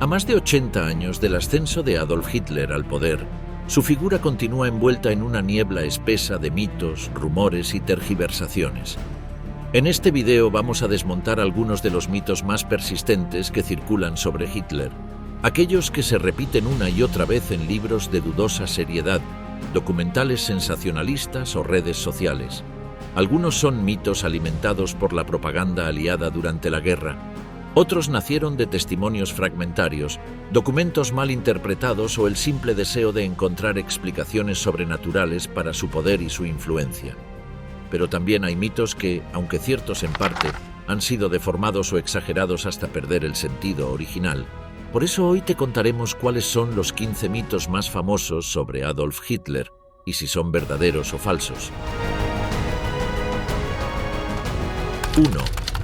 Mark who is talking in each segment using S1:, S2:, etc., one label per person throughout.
S1: A más de 80 años del ascenso de Adolf Hitler al poder, su figura continúa envuelta en una niebla espesa de mitos, rumores y tergiversaciones. En este video vamos a desmontar algunos de los mitos más persistentes que circulan sobre Hitler, aquellos que se repiten una y otra vez en libros de dudosa seriedad, documentales sensacionalistas o redes sociales. Algunos son mitos alimentados por la propaganda aliada durante la guerra. Otros nacieron de testimonios fragmentarios, documentos mal interpretados o el simple deseo de encontrar explicaciones sobrenaturales para su poder y su influencia. Pero también hay mitos que, aunque ciertos en parte, han sido deformados o exagerados hasta perder el sentido original. Por eso hoy te contaremos cuáles son los 15 mitos más famosos sobre Adolf Hitler y si son verdaderos o falsos. 1.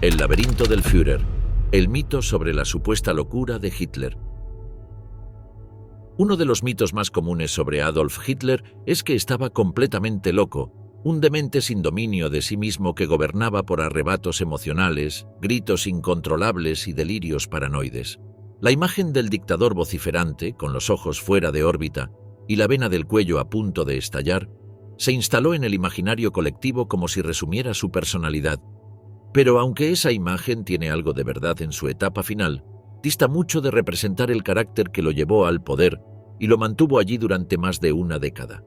S1: El laberinto del Führer. El mito sobre la supuesta locura de Hitler. Uno de los mitos más comunes sobre Adolf Hitler es que estaba completamente loco, un demente sin dominio de sí mismo que gobernaba por arrebatos emocionales, gritos incontrolables y delirios paranoides. La imagen del dictador vociferante, con los ojos fuera de órbita y la vena del cuello a punto de estallar, se instaló en el imaginario colectivo como si resumiera su personalidad. Pero aunque esa imagen tiene algo de verdad en su etapa final, dista mucho de representar el carácter que lo llevó al poder y lo mantuvo allí durante más de una década.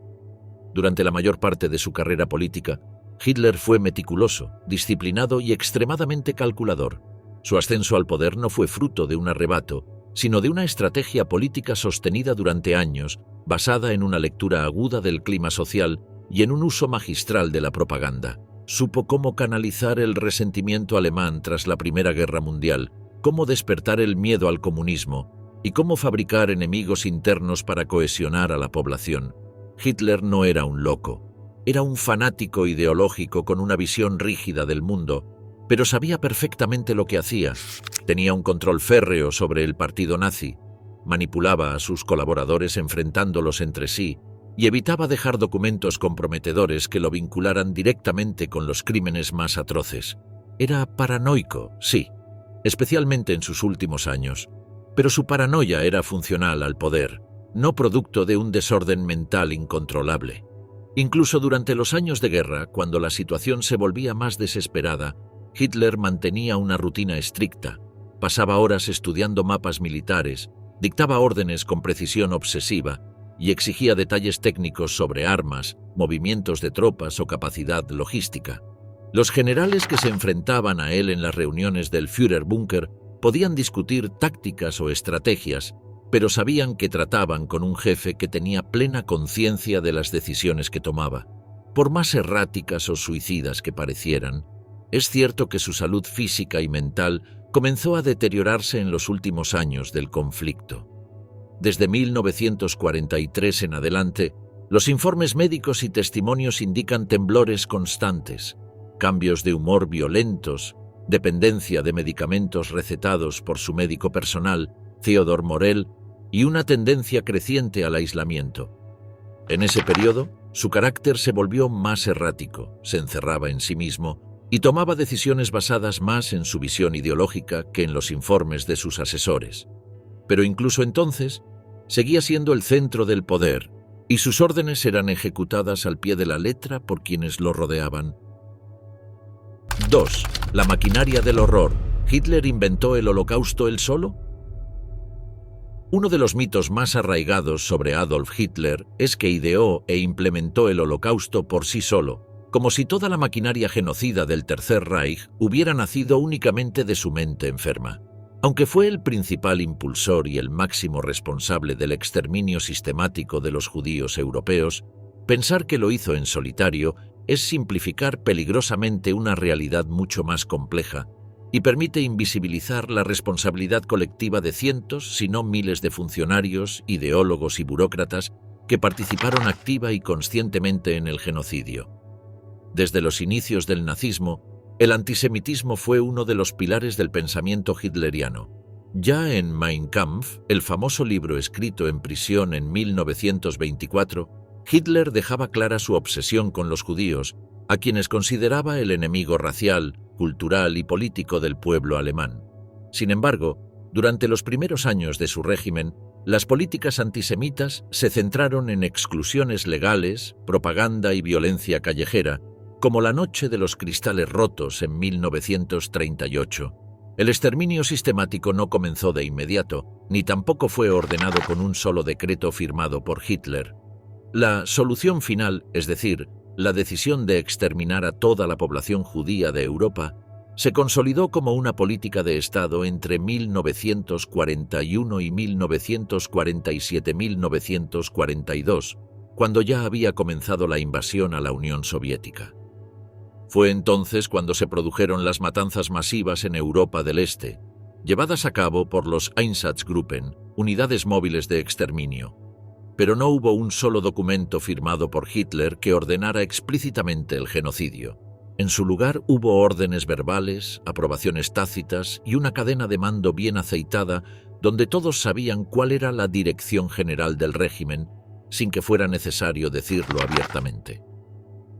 S1: Durante la mayor parte de su carrera política, Hitler fue meticuloso, disciplinado y extremadamente calculador. Su ascenso al poder no fue fruto de un arrebato, sino de una estrategia política sostenida durante años, basada en una lectura aguda del clima social y en un uso magistral de la propaganda. Supo cómo canalizar el resentimiento alemán tras la Primera Guerra Mundial, cómo despertar el miedo al comunismo y cómo fabricar enemigos internos para cohesionar a la población. Hitler no era un loco, era un fanático ideológico con una visión rígida del mundo, pero sabía perfectamente lo que hacía. Tenía un control férreo sobre el partido nazi, manipulaba a sus colaboradores enfrentándolos entre sí y evitaba dejar documentos comprometedores que lo vincularan directamente con los crímenes más atroces. Era paranoico, sí, especialmente en sus últimos años, pero su paranoia era funcional al poder, no producto de un desorden mental incontrolable. Incluso durante los años de guerra, cuando la situación se volvía más desesperada, Hitler mantenía una rutina estricta, pasaba horas estudiando mapas militares, dictaba órdenes con precisión obsesiva y exigía detalles técnicos sobre armas, movimientos de tropas o capacidad logística. Los generales que se enfrentaban a él en las reuniones del Führerbunker podían discutir tácticas o estrategias, pero sabían que trataban con un jefe que tenía plena conciencia de las decisiones que tomaba. Por más erráticas o suicidas que parecieran, es cierto que su salud física y mental comenzó a deteriorarse en los últimos años del conflicto. Desde 1943 en adelante, los informes médicos y testimonios indican temblores constantes, cambios de humor violentos, dependencia de medicamentos recetados por su médico personal, Theodor Morell, y una tendencia creciente al aislamiento. En ese periodo, su carácter se volvió más errático, se encerraba en sí mismo y tomaba decisiones basadas más en su visión ideológica que en los informes de sus asesores. Pero incluso entonces, seguía siendo el centro del poder, y sus órdenes eran ejecutadas al pie de la letra por quienes lo rodeaban. 2. La maquinaria del horror. ¿Hitler inventó el Holocausto él solo? Uno de los mitos más arraigados sobre Adolf Hitler es que ideó e implementó el Holocausto por sí solo, como si toda la maquinaria genocida del Tercer Reich hubiera nacido únicamente de su mente enferma. Aunque fue el principal impulsor y el máximo responsable del exterminio sistemático de los judíos europeos, pensar que lo hizo en solitario es simplificar peligrosamente una realidad mucho más compleja y permite invisibilizar la responsabilidad colectiva de cientos, si no miles de funcionarios, ideólogos y burócratas que participaron activa y conscientemente en el genocidio. Desde los inicios del nazismo, el antisemitismo fue uno de los pilares del pensamiento hitleriano. Ya en Mein Kampf, el famoso libro escrito en prisión en 1924, Hitler dejaba clara su obsesión con los judíos, a quienes consideraba el enemigo racial, cultural y político del pueblo alemán. Sin embargo, Durante los primeros años de su régimen, las políticas antisemitas se centraron en exclusiones legales, propaganda y violencia callejera, como la Noche de los Cristales Rotos en 1938. El exterminio sistemático no comenzó de inmediato, ni tampoco fue ordenado con un solo decreto firmado por Hitler. La solución final, es decir, la decisión de exterminar a toda la población judía de Europa, se consolidó como una política de Estado entre 1941 y 1947-1942, cuando ya había comenzado la invasión a la Unión Soviética. Fue entonces cuando se produjeron las matanzas masivas en Europa del Este, llevadas a cabo por los Einsatzgruppen, unidades móviles de exterminio. Pero no hubo un solo documento firmado por Hitler que ordenara explícitamente el genocidio. En su lugar hubo órdenes verbales, aprobaciones tácitas y una cadena de mando bien aceitada donde todos sabían cuál era la dirección general del régimen, sin que fuera necesario decirlo abiertamente.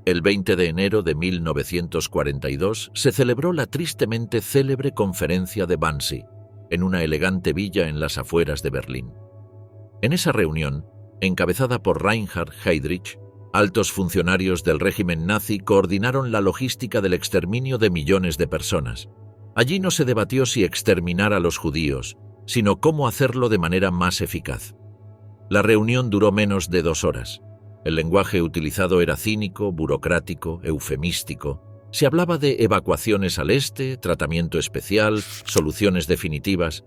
S1: El 20 de enero de 1942 se celebró la tristemente célebre conferencia de Wannsee, en una elegante villa en las afueras de Berlín. En esa reunión, encabezada por Reinhard Heydrich, altos funcionarios del régimen nazi coordinaron la logística del exterminio de millones de personas. Allí no se debatió si exterminar a los judíos, sino cómo hacerlo de manera más eficaz. La reunión duró menos de 2 horas. El lenguaje utilizado era cínico, burocrático, eufemístico. Se hablaba de evacuaciones al este, tratamiento especial, soluciones definitivas.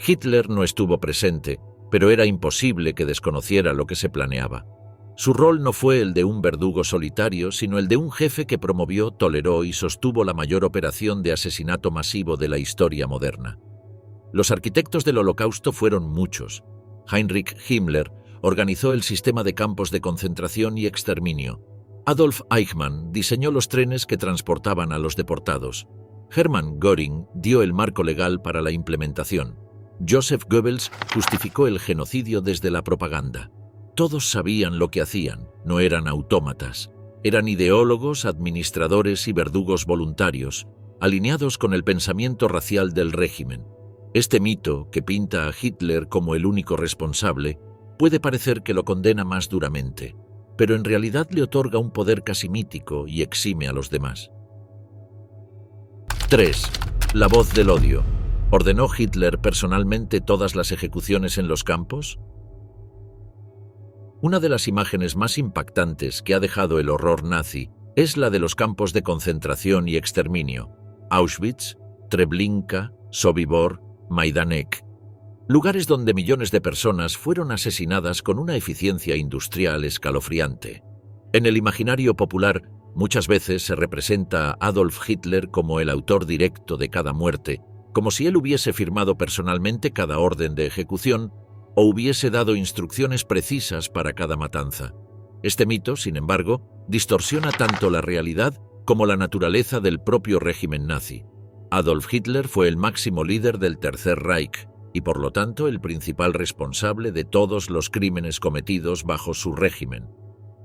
S1: Hitler no estuvo presente, pero era imposible que desconociera lo que se planeaba. Su rol no fue el de un verdugo solitario, sino el de un jefe que promovió, toleró y sostuvo la mayor operación de asesinato masivo de la historia moderna. Los arquitectos del Holocausto fueron muchos. Heinrich Himmler organizó el sistema de campos de concentración y exterminio. Adolf Eichmann diseñó los trenes que transportaban a los deportados. Hermann Göring dio el marco legal para la implementación. Joseph Goebbels justificó el genocidio desde la propaganda. Todos sabían lo que hacían, no eran autómatas. Eran ideólogos, administradores y verdugos voluntarios, alineados con el pensamiento racial del régimen. Este mito, que pinta a Hitler como el único responsable, puede parecer que lo condena más duramente, pero en realidad le otorga un poder casi mítico y exime a los demás. 3. La voz del odio. ¿Ordenó Hitler personalmente todas las ejecuciones en los campos? Una de las imágenes más impactantes que ha dejado el horror nazi es la de los campos de concentración y exterminio, Auschwitz, Treblinka, Sobibor, Majdanek, lugares donde millones de personas fueron asesinadas con una eficiencia industrial escalofriante. En el imaginario popular, muchas veces se representa a Adolf Hitler como el autor directo de cada muerte, como si él hubiese firmado personalmente cada orden de ejecución o hubiese dado instrucciones precisas para cada matanza. Este mito, sin embargo, distorsiona tanto la realidad como la naturaleza del propio régimen nazi. Adolf Hitler fue el máximo líder del Tercer Reich y, por lo tanto, el principal responsable de todos los crímenes cometidos bajo su régimen.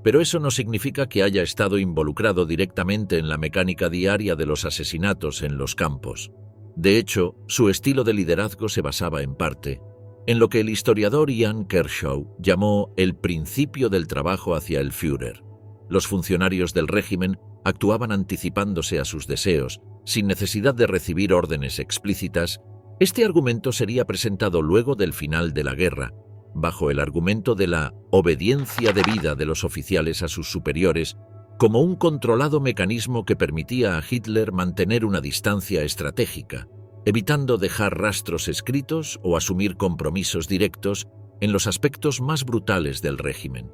S1: Pero eso no significa que haya estado involucrado directamente en la mecánica diaria de los asesinatos en los campos. De hecho, su estilo de liderazgo se basaba en parte en lo que el historiador Ian Kershaw llamó el principio del trabajo hacia el Führer. Los funcionarios del régimen actuaban anticipándose a sus deseos, sin necesidad de recibir órdenes explícitas. Este argumento sería presentado luego del final de la guerra, bajo el argumento de la obediencia debida de los oficiales a sus superiores, como un controlado mecanismo que permitía a Hitler mantener una distancia estratégica, evitando dejar rastros escritos o asumir compromisos directos en los aspectos más brutales del régimen.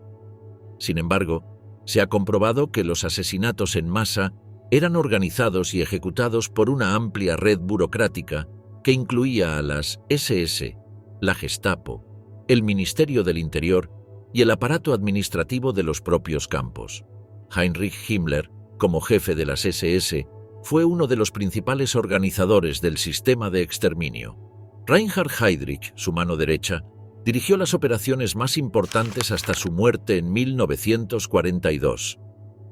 S1: Sin embargo, se ha comprobado que los asesinatos en masa eran organizados y ejecutados por una amplia red burocrática que incluía a las SS, la Gestapo, el Ministerio del Interior y el aparato administrativo de los propios campos. Heinrich Himmler, como jefe de las SS, fue uno de los principales organizadores del sistema de exterminio. Reinhard Heydrich, su mano derecha, dirigió las operaciones más importantes hasta su muerte en 1942.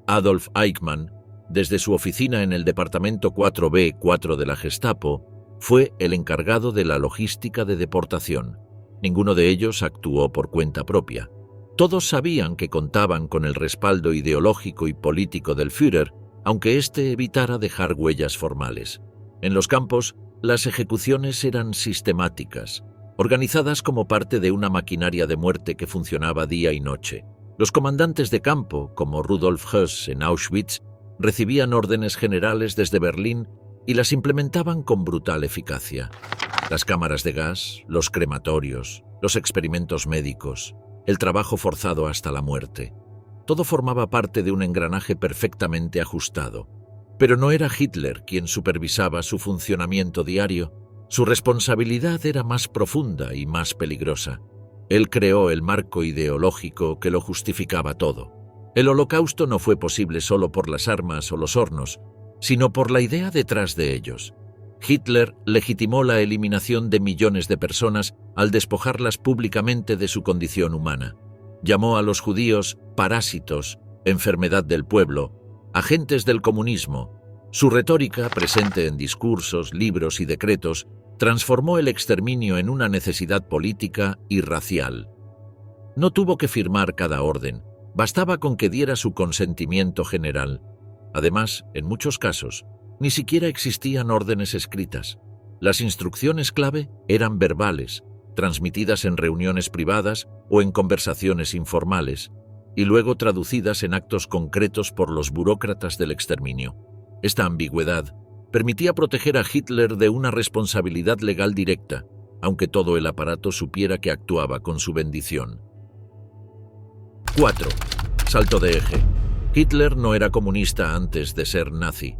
S1: Adolf Eichmann, desde su oficina en el departamento 4B4 de la Gestapo, fue el encargado de la logística de deportación. Ninguno de ellos actuó por cuenta propia. Todos sabían que contaban con el respaldo ideológico y político del Führer, aunque éste evitara dejar huellas formales. En los campos, las ejecuciones eran sistemáticas, organizadas como parte de una maquinaria de muerte que funcionaba día y noche. Los comandantes de campo, como Rudolf Höss en Auschwitz, recibían órdenes generales desde Berlín y las implementaban con brutal eficacia. Las cámaras de gas, los crematorios, los experimentos médicos, el trabajo forzado hasta la muerte. Todo formaba parte de un engranaje perfectamente ajustado. Pero no era Hitler quien supervisaba su funcionamiento diario. Su responsabilidad era más profunda y más peligrosa. Él creó el marco ideológico que lo justificaba todo. El Holocausto no fue posible solo por las armas o los hornos, sino por la idea detrás de ellos. Hitler legitimó la eliminación de millones de personas al despojarlas públicamente de su condición humana. Llamó a los judíos parásitos, enfermedad del pueblo, agentes del comunismo. Su retórica, presente en discursos, libros y decretos, transformó el exterminio en una necesidad política y racial. No tuvo que firmar cada orden, bastaba con que diera su consentimiento general. Además, en muchos casos, ni siquiera existían órdenes escritas. Las instrucciones clave eran verbales, transmitidas en reuniones privadas o en conversaciones informales, y luego traducidas en actos concretos por los burócratas del exterminio. Esta ambigüedad permitía proteger a Hitler de una responsabilidad legal directa, aunque todo el aparato supiera que actuaba con su bendición. 4. Salto de eje. Hitler no era comunista antes de ser nazi.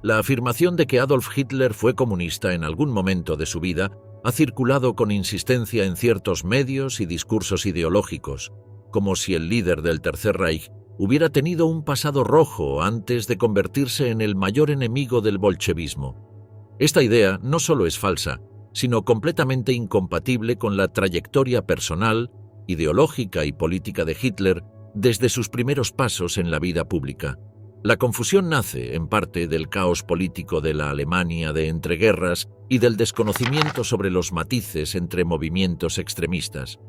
S1: La afirmación de que Adolf Hitler fue comunista en algún momento de su vida ha circulado con insistencia en ciertos medios y discursos ideológicos, como si el líder del Tercer Reich hubiera tenido un pasado rojo antes de convertirse en el mayor enemigo del bolchevismo. Esta idea no solo es falsa, sino completamente incompatible con la trayectoria personal, ideológica y política de Hitler desde sus primeros pasos en la vida pública. La confusión nace, en parte, del caos político de la Alemania de entreguerras y del desconocimiento sobre los matices entre movimientos extremistas.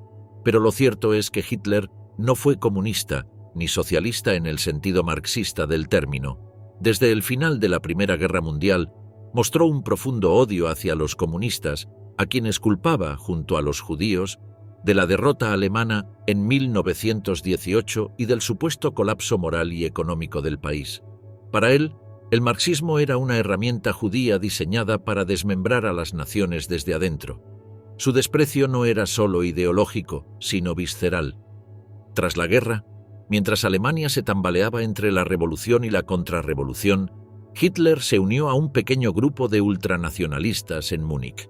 S1: Pero lo cierto es que Hitler no fue comunista ni socialista en el sentido marxista del término. Desde el final de la Primera Guerra Mundial, mostró un profundo odio hacia los comunistas, a quienes culpaba, junto a los judíos, de la derrota alemana en 1918 y del supuesto colapso moral y económico del país. Para él, el marxismo era una herramienta judía diseñada para desmembrar a las naciones desde adentro. Su desprecio no era solo ideológico, sino visceral. Tras la guerra, mientras Alemania se tambaleaba entre la revolución y la contrarrevolución, Hitler se unió a un pequeño grupo de ultranacionalistas en Múnich.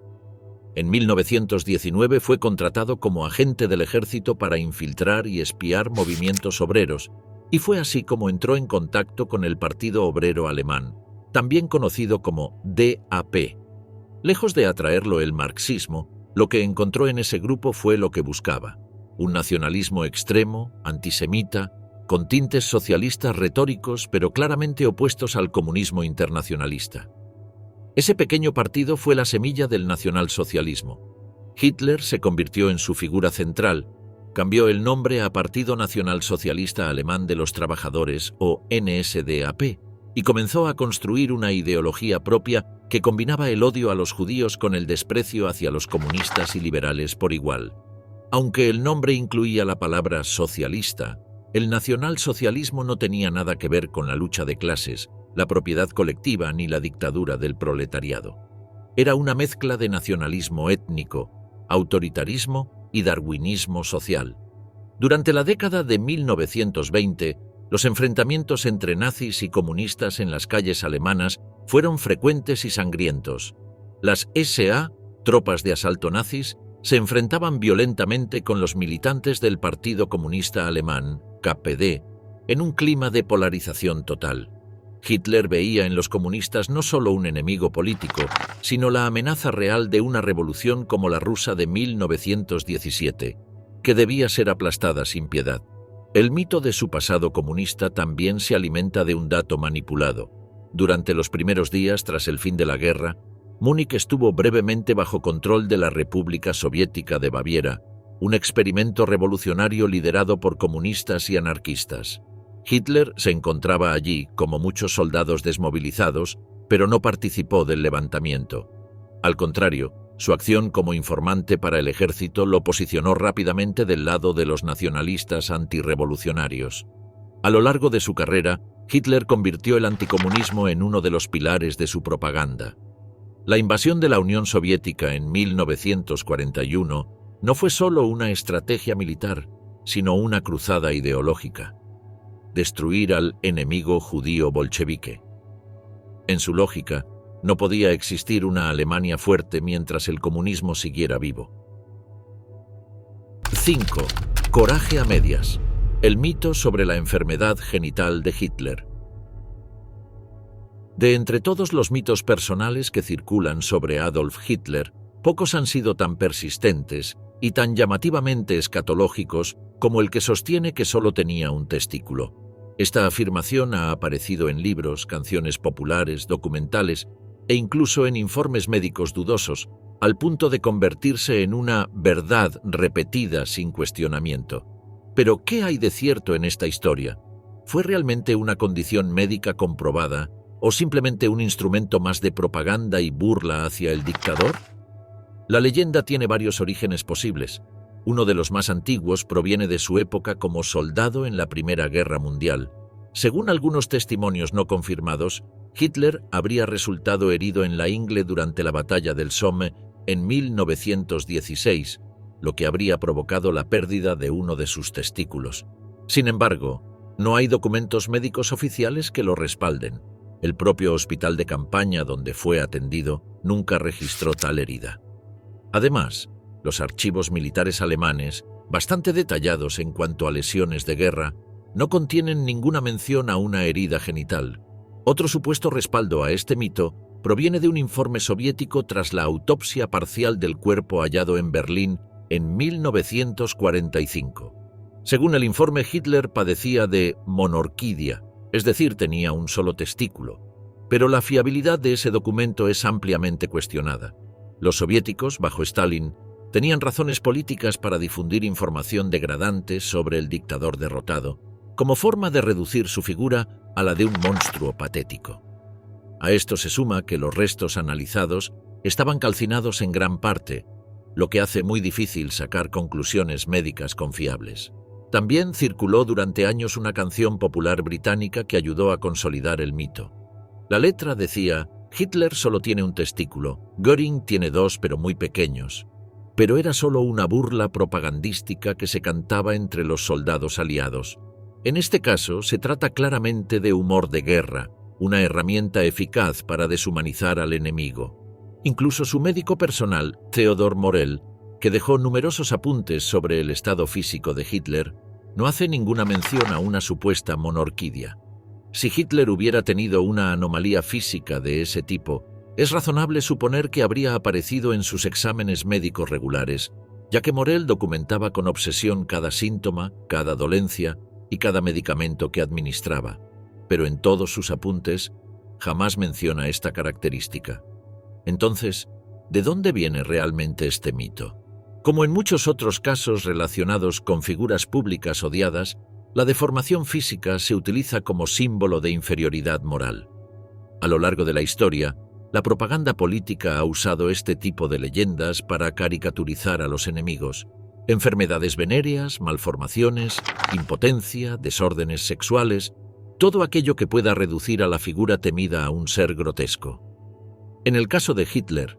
S1: En 1919 fue contratado como agente del ejército para infiltrar y espiar movimientos obreros, y fue así como entró en contacto con el Partido Obrero Alemán, también conocido como DAP. Lejos de atraerlo el marxismo, lo que encontró en ese grupo fue lo que buscaba: un nacionalismo extremo, antisemita, con tintes socialistas retóricos pero claramente opuestos al comunismo internacionalista. Ese pequeño partido fue la semilla del nacionalsocialismo. Hitler se convirtió en su figura central, cambió el nombre a Partido Nacional Socialista Alemán de los Trabajadores, o NSDAP, y comenzó a construir una ideología propia que combinaba el odio a los judíos con el desprecio hacia los comunistas y liberales por igual. Aunque el nombre incluía la palabra socialista, el nacionalsocialismo no tenía nada que ver con la lucha de clases, la propiedad colectiva ni la dictadura del proletariado. Era una mezcla de nacionalismo étnico, autoritarismo y darwinismo social. Durante la década de 1920, los enfrentamientos entre nazis y comunistas en las calles alemanas fueron frecuentes y sangrientos. Las SA, tropas de asalto nazis, se enfrentaban violentamente con los militantes del Partido Comunista Alemán, KPD, en un clima de polarización total. Hitler veía en los comunistas no solo un enemigo político, sino la amenaza real de una revolución como la rusa de 1917, que debía ser aplastada sin piedad. El mito de su pasado comunista también se alimenta de un dato manipulado. Durante los primeros días tras el fin de la guerra, Múnich estuvo brevemente bajo control de la República Soviética de Baviera, un experimento revolucionario liderado por comunistas y anarquistas. Hitler se encontraba allí, como muchos soldados desmovilizados, pero no participó del levantamiento. Al contrario, su acción como informante para el ejército lo posicionó rápidamente del lado de los nacionalistas antirrevolucionarios. A lo largo de su carrera, Hitler convirtió el anticomunismo en uno de los pilares de su propaganda. La invasión de la Unión Soviética en 1941 no fue solo una estrategia militar, sino una cruzada ideológica: destruir al enemigo judío bolchevique. En su lógica, no podía existir una Alemania fuerte mientras el comunismo siguiera vivo. 5. Coraje a medias. El mito sobre la enfermedad genital de Hitler. De entre todos los mitos personales que circulan sobre Adolf Hitler, pocos han sido tan persistentes y tan llamativamente escatológicos como el que sostiene que solo tenía un testículo. Esta afirmación ha aparecido en libros, canciones populares, documentales e incluso en informes médicos dudosos, al punto de convertirse en una verdad repetida sin cuestionamiento. Pero, ¿qué hay de cierto en esta historia? ¿Fue realmente una condición médica comprobada o simplemente un instrumento más de propaganda y burla hacia el dictador? La leyenda tiene varios orígenes posibles. Uno de los más antiguos proviene de su época como soldado en la Primera Guerra Mundial. Según algunos testimonios no confirmados, Hitler habría resultado herido en la ingle durante la batalla del Somme en 1916, lo que habría provocado la pérdida de uno de sus testículos. Sin embargo, no hay documentos médicos oficiales que lo respalden. El propio hospital de campaña donde fue atendido nunca registró tal herida. Además, los archivos militares alemanes, bastante detallados en cuanto a lesiones de guerra, no contienen ninguna mención a una herida genital. Otro supuesto respaldo a este mito proviene de un informe soviético tras la autopsia parcial del cuerpo hallado en Berlín en 1945. Según el informe, Hitler padecía de monorquidia, es decir, tenía un solo testículo. Pero la fiabilidad de ese documento es ampliamente cuestionada. Los soviéticos, bajo Stalin, tenían razones políticas para difundir información degradante sobre el dictador derrotado, como forma de reducir su figura a la de un monstruo patético. A esto se suma que los restos analizados estaban calcinados en gran parte, lo que hace muy difícil sacar conclusiones médicas confiables. También circuló durante años una canción popular británica que ayudó a consolidar el mito. La letra decía: Hitler solo tiene un testículo, Göring tiene dos pero muy pequeños. Pero era solo una burla propagandística que se cantaba entre los soldados aliados. En este caso se trata claramente de humor de guerra, una herramienta eficaz para deshumanizar al enemigo. Incluso su médico personal, Theodor Morell, que dejó numerosos apuntes sobre el estado físico de Hitler, no hace ninguna mención a una supuesta monorquidia. Si Hitler hubiera tenido una anomalía física de ese tipo, es razonable suponer que habría aparecido en sus exámenes médicos regulares, ya que Morell documentaba con obsesión cada síntoma, cada dolencia y cada medicamento que administraba. Pero en todos sus apuntes jamás menciona esta característica. Entonces, ¿de dónde viene realmente este mito? Como en muchos otros casos relacionados con figuras públicas odiadas, la deformación física se utiliza como símbolo de inferioridad moral. A lo largo de la historia, la propaganda política ha usado este tipo de leyendas para caricaturizar a los enemigos. Enfermedades venéreas, malformaciones, impotencia, desórdenes sexuales, todo aquello que pueda reducir a la figura temida a un ser grotesco. En el caso de Hitler,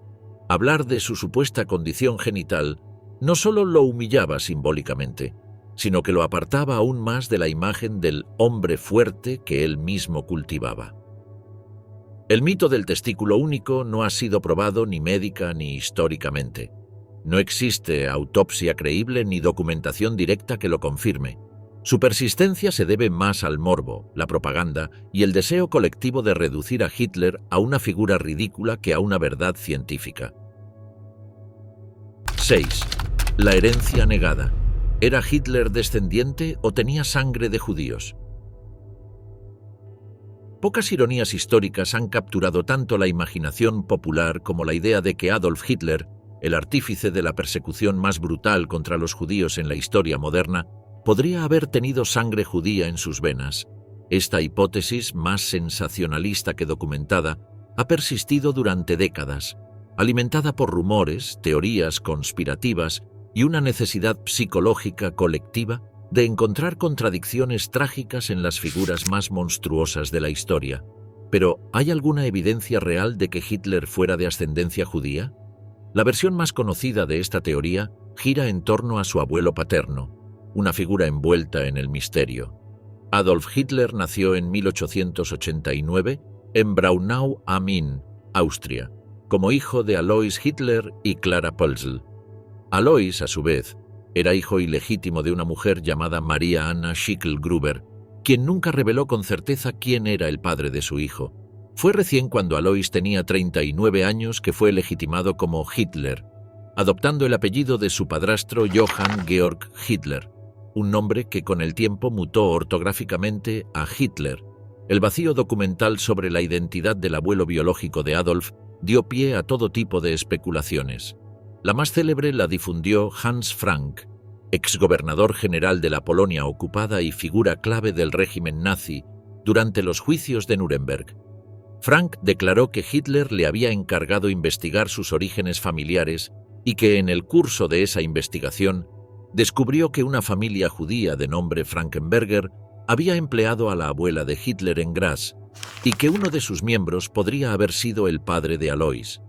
S1: hablar de su supuesta condición genital no solo lo humillaba simbólicamente, sino que lo apartaba aún más de la imagen del hombre fuerte que él mismo cultivaba. El mito del testículo único no ha sido probado ni médica ni históricamente. No existe autopsia creíble ni documentación directa que lo confirme. Su persistencia se debe más al morbo, la propaganda y el deseo colectivo de reducir a Hitler a una figura ridícula que a una verdad científica. 6. La herencia negada. ¿Era Hitler descendiente o tenía sangre de judíos? Pocas ironías históricas han capturado tanto la imaginación popular como la idea de que Adolf Hitler, el artífice de la persecución más brutal contra los judíos en la historia moderna, podría haber tenido sangre judía en sus venas. Esta hipótesis, más sensacionalista que documentada, ha persistido durante décadas, alimentada por rumores, teorías conspirativas y una necesidad psicológica colectiva de encontrar contradicciones trágicas en las figuras más monstruosas de la historia. Pero, ¿hay alguna evidencia real de que Hitler fuera de ascendencia judía? La versión más conocida de esta teoría gira en torno a su abuelo paterno, una figura envuelta en el misterio. Adolf Hitler nació en 1889 en Braunau am Inn, Austria, como hijo de Alois Hitler y Clara Pölzl. Alois, a su vez, era hijo ilegítimo de una mujer llamada Maria Anna Schicklgruber, quien nunca reveló con certeza quién era el padre de su hijo. Fue recién cuando Alois tenía 39 años que fue legitimado como Hitler, adoptando el apellido de su padrastro Johann Georg Hitler, un nombre que con el tiempo mutó ortográficamente a Hitler. El vacío documental sobre la identidad del abuelo biológico de Adolf dio pie a todo tipo de especulaciones. La más célebre la difundió Hans Frank, exgobernador general de la Polonia ocupada y figura clave del régimen nazi durante los juicios de Nuremberg. Frank declaró que Hitler le había encargado investigar sus orígenes familiares y que en el curso de esa investigación descubrió que una familia judía de nombre Frankenberger había empleado a la abuela de Hitler en Graz y que uno de sus miembros podría haber sido el padre de Alois.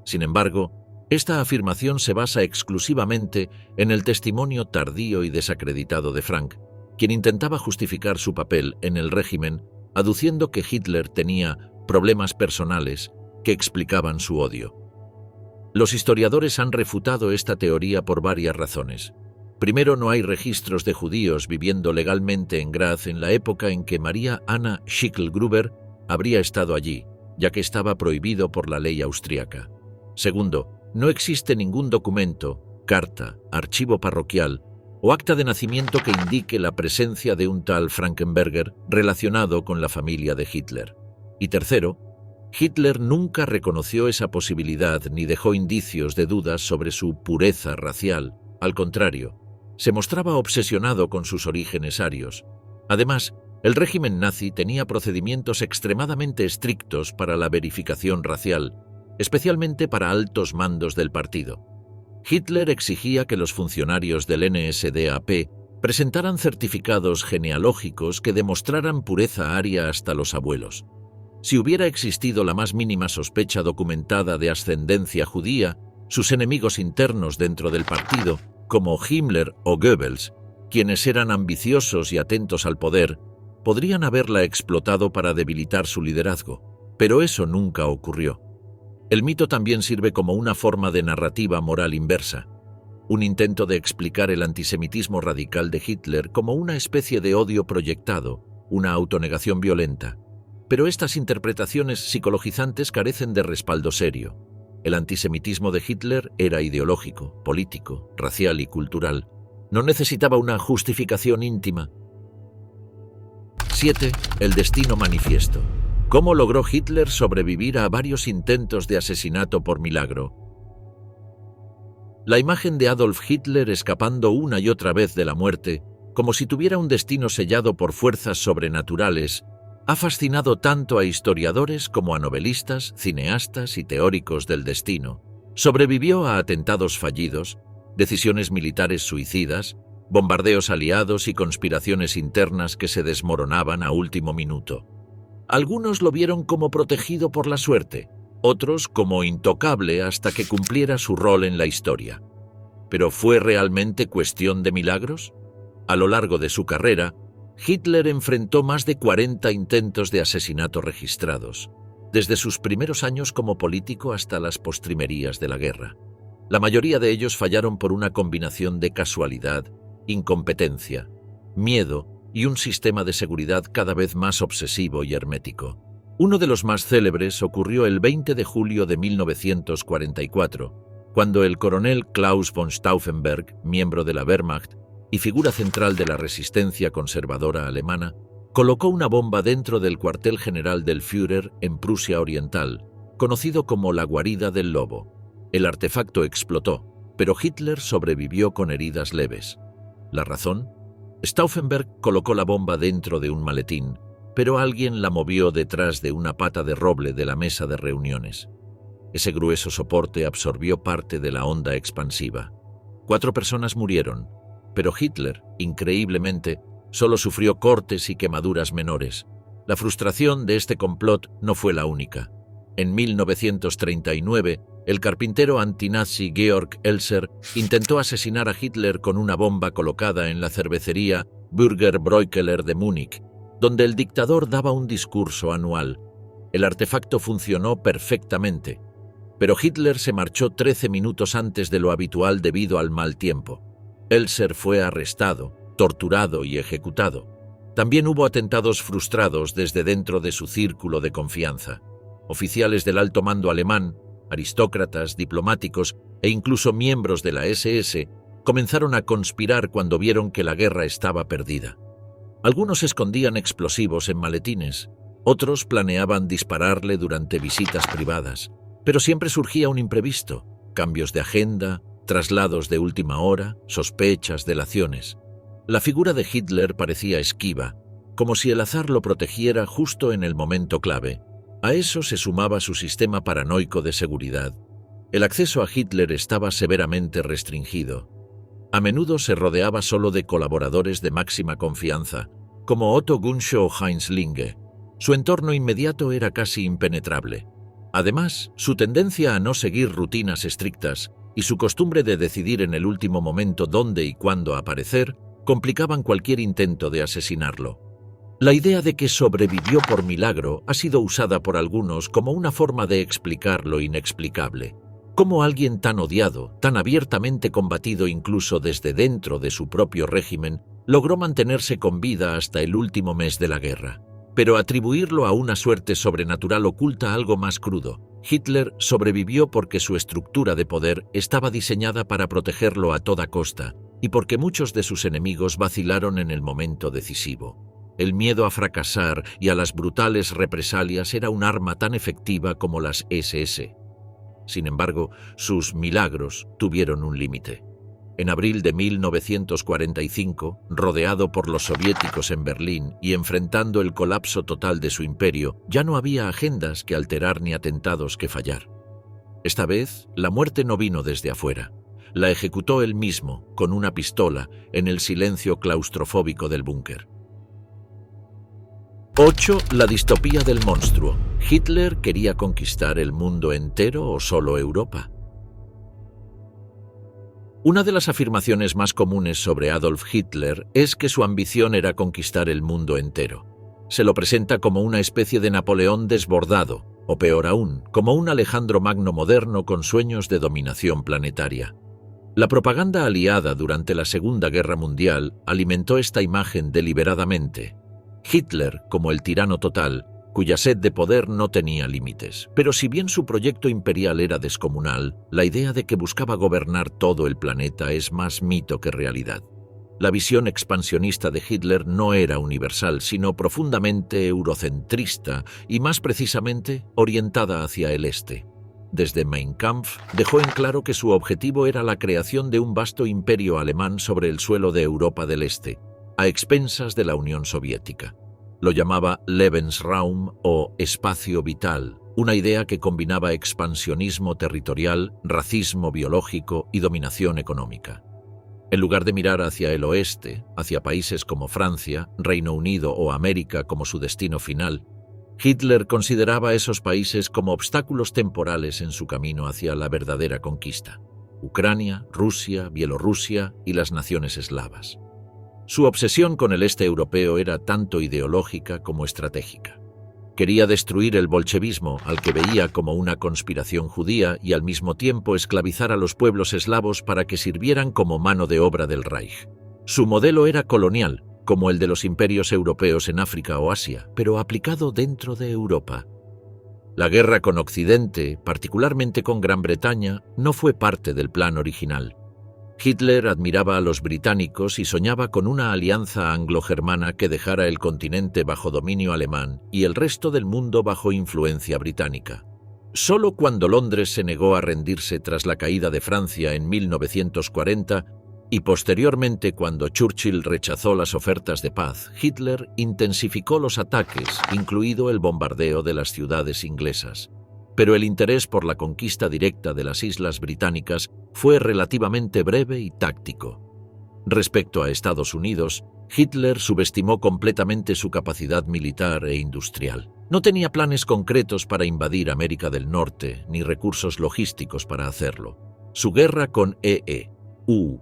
S1: Sin embargo, esta afirmación se basa exclusivamente en el testimonio tardío y desacreditado de Frank, quien intentaba justificar su papel en el régimen aduciendo que Hitler tenía problemas personales que explicaban su odio. Los historiadores han refutado esta teoría por varias razones. Primero, no hay registros de judíos viviendo legalmente en Graz en la época en que Maria Anna Schicklgruber habría estado allí, ya que estaba prohibido por la ley austríaca. Segundo, no existe ningún documento, carta, archivo parroquial o acta de nacimiento que indique la presencia de un tal Frankenberger relacionado con la familia de Hitler. Y tercero, Hitler nunca reconoció esa posibilidad ni dejó indicios de dudas sobre su pureza racial. Al contrario, se mostraba obsesionado con sus orígenes arios. Además, el régimen nazi tenía procedimientos extremadamente estrictos para la verificación racial, especialmente para altos mandos del partido. Hitler exigía que los funcionarios del NSDAP presentaran certificados genealógicos que demostraran pureza aria hasta los abuelos. Si hubiera existido la más mínima sospecha documentada de ascendencia judía, sus enemigos internos dentro del partido, como Himmler o Goebbels, quienes eran ambiciosos y atentos al poder, podrían haberla explotado para debilitar su liderazgo, pero eso nunca ocurrió. El mito también sirve como una forma de narrativa moral inversa, un intento de explicar el antisemitismo radical de Hitler como una especie de odio proyectado, una autonegación violenta. Pero estas interpretaciones psicologizantes carecen de respaldo serio. El antisemitismo de Hitler era ideológico, político, racial y cultural. No necesitaba una justificación íntima. 7. El destino manifiesto. ¿Cómo logró Hitler sobrevivir a varios intentos de asesinato por milagro? La imagen de Adolf Hitler escapando una y otra vez de la muerte, como si tuviera un destino sellado por fuerzas sobrenaturales, ha fascinado tanto a historiadores como a novelistas, cineastas y teóricos del destino. Sobrevivió a atentados fallidos, decisiones militares suicidas, bombardeos aliados y conspiraciones internas que se desmoronaban a último minuto. Algunos lo vieron como protegido por la suerte, otros como intocable hasta que cumpliera su rol en la historia. ¿Pero fue realmente cuestión de milagros? A lo largo de su carrera, Hitler enfrentó más de 40 intentos de asesinato registrados, desde sus primeros años como político hasta las postrimerías de la guerra. La mayoría de ellos fallaron por una combinación de casualidad, incompetencia, miedo y un sistema de seguridad cada vez más obsesivo y hermético. Uno de los más célebres ocurrió el 20 de julio de 1944, cuando el coronel Klaus von Stauffenberg, miembro de la Wehrmacht y figura central de la resistencia conservadora alemana, colocó una bomba dentro del cuartel general del Führer en Prusia Oriental, conocido como la guarida del lobo. El artefacto explotó, pero Hitler sobrevivió con heridas leves. ¿La razón? Stauffenberg colocó la bomba dentro de un maletín, pero alguien la movió detrás de una pata de roble de la mesa de reuniones. Ese grueso soporte absorbió parte de la onda expansiva. 4 personas murieron, pero Hitler, increíblemente, solo sufrió cortes y quemaduras menores. La frustración de este complot no fue la única. En 1939, el carpintero antinazi Georg Elser intentó asesinar a Hitler con una bomba colocada en la cervecería Bürger Bräukeller de Múnich, donde el dictador daba un discurso anual. El artefacto funcionó perfectamente, pero Hitler se marchó 13 minutos antes de lo habitual debido al mal tiempo. Elser fue arrestado, torturado y ejecutado. También hubo atentados frustrados desde dentro de su círculo de confianza. Oficiales del alto mando alemán, aristócratas, diplomáticos e incluso miembros de la SS comenzaron a conspirar cuando vieron que la guerra estaba perdida. Algunos escondían explosivos en maletines, otros planeaban dispararle durante visitas privadas, pero siempre surgía un imprevisto, cambios de agenda, traslados de última hora, sospechas, delaciones. La figura de Hitler parecía esquiva, como si el azar lo protegiera justo en el momento clave. A eso se sumaba su sistema paranoico de seguridad. El acceso a Hitler estaba severamente restringido. A menudo se rodeaba solo de colaboradores de máxima confianza, como Otto Gunsche o Heinz Linge. Su entorno inmediato era casi impenetrable. Además, su tendencia a no seguir rutinas estrictas y su costumbre de decidir en el último momento dónde y cuándo aparecer complicaban cualquier intento de asesinarlo. La idea de que sobrevivió por milagro ha sido usada por algunos como una forma de explicar lo inexplicable. ¿Cómo alguien tan odiado, tan abiertamente combatido incluso desde dentro de su propio régimen, logró mantenerse con vida hasta el último mes de la guerra? Pero atribuirlo a una suerte sobrenatural oculta algo más crudo. Hitler sobrevivió porque su estructura de poder estaba diseñada para protegerlo a toda costa y porque muchos de sus enemigos vacilaron en el momento decisivo. El miedo a fracasar y a las brutales represalias era un arma tan efectiva como las SS. Sin embargo, sus milagros tuvieron un límite. En abril de 1945, rodeado por los soviéticos en Berlín y enfrentando el colapso total de su imperio, ya no había agendas que alterar ni atentados que fallar. Esta vez, la muerte no vino desde afuera. La ejecutó él mismo, con una pistola, en el silencio claustrofóbico del búnker. 8. La distopía del monstruo. ¿Hitler quería conquistar el mundo entero o solo Europa? Una de las afirmaciones más comunes sobre Adolf Hitler es que su ambición era conquistar el mundo entero. Se lo presenta como una especie de Napoleón desbordado, o peor aún, como un Alejandro Magno moderno con sueños de dominación planetaria. La propaganda aliada durante la Segunda Guerra Mundial alimentó esta imagen deliberadamente. Hitler como el tirano total, cuya sed de poder no tenía límites. Pero si bien su proyecto imperial era descomunal, la idea de que buscaba gobernar todo el planeta es más mito que realidad. La visión expansionista de Hitler no era universal, sino profundamente eurocentrista y, más precisamente, orientada hacia el este. Desde Mein Kampf dejó en claro que su objetivo era la creación de un vasto imperio alemán sobre el suelo de Europa del Este, a expensas de la Unión Soviética. Lo llamaba Lebensraum o espacio vital, una idea que combinaba expansionismo territorial, racismo biológico y dominación económica. En lugar de mirar hacia el oeste, hacia países como Francia, Reino Unido o América como su destino final, Hitler consideraba esos países como obstáculos temporales en su camino hacia la verdadera conquista: Ucrania, Rusia, Bielorrusia y las naciones eslavas. Su obsesión con el este europeo era tanto ideológica como estratégica. Quería destruir el bolchevismo, al que veía como una conspiración judía, y al mismo tiempo esclavizar a los pueblos eslavos para que sirvieran como mano de obra del Reich. Su modelo era colonial, como el de los imperios europeos en África o Asia, pero aplicado dentro de Europa. La guerra con Occidente, particularmente con Gran Bretaña, no fue parte del plan original. Hitler admiraba a los británicos y soñaba con una alianza anglo-germana que dejara el continente bajo dominio alemán y el resto del mundo bajo influencia británica. Solo cuando Londres se negó a rendirse tras la caída de Francia en 1940 y posteriormente cuando Churchill rechazó las ofertas de paz, Hitler intensificó los ataques, incluido el bombardeo de las ciudades inglesas. Pero el interés por la conquista directa de las islas británicas fue relativamente breve y táctico. Respecto a Estados Unidos, Hitler subestimó completamente su capacidad militar e industrial. No tenía planes concretos para invadir América del Norte, ni recursos logísticos para hacerlo. Su guerra con E.U.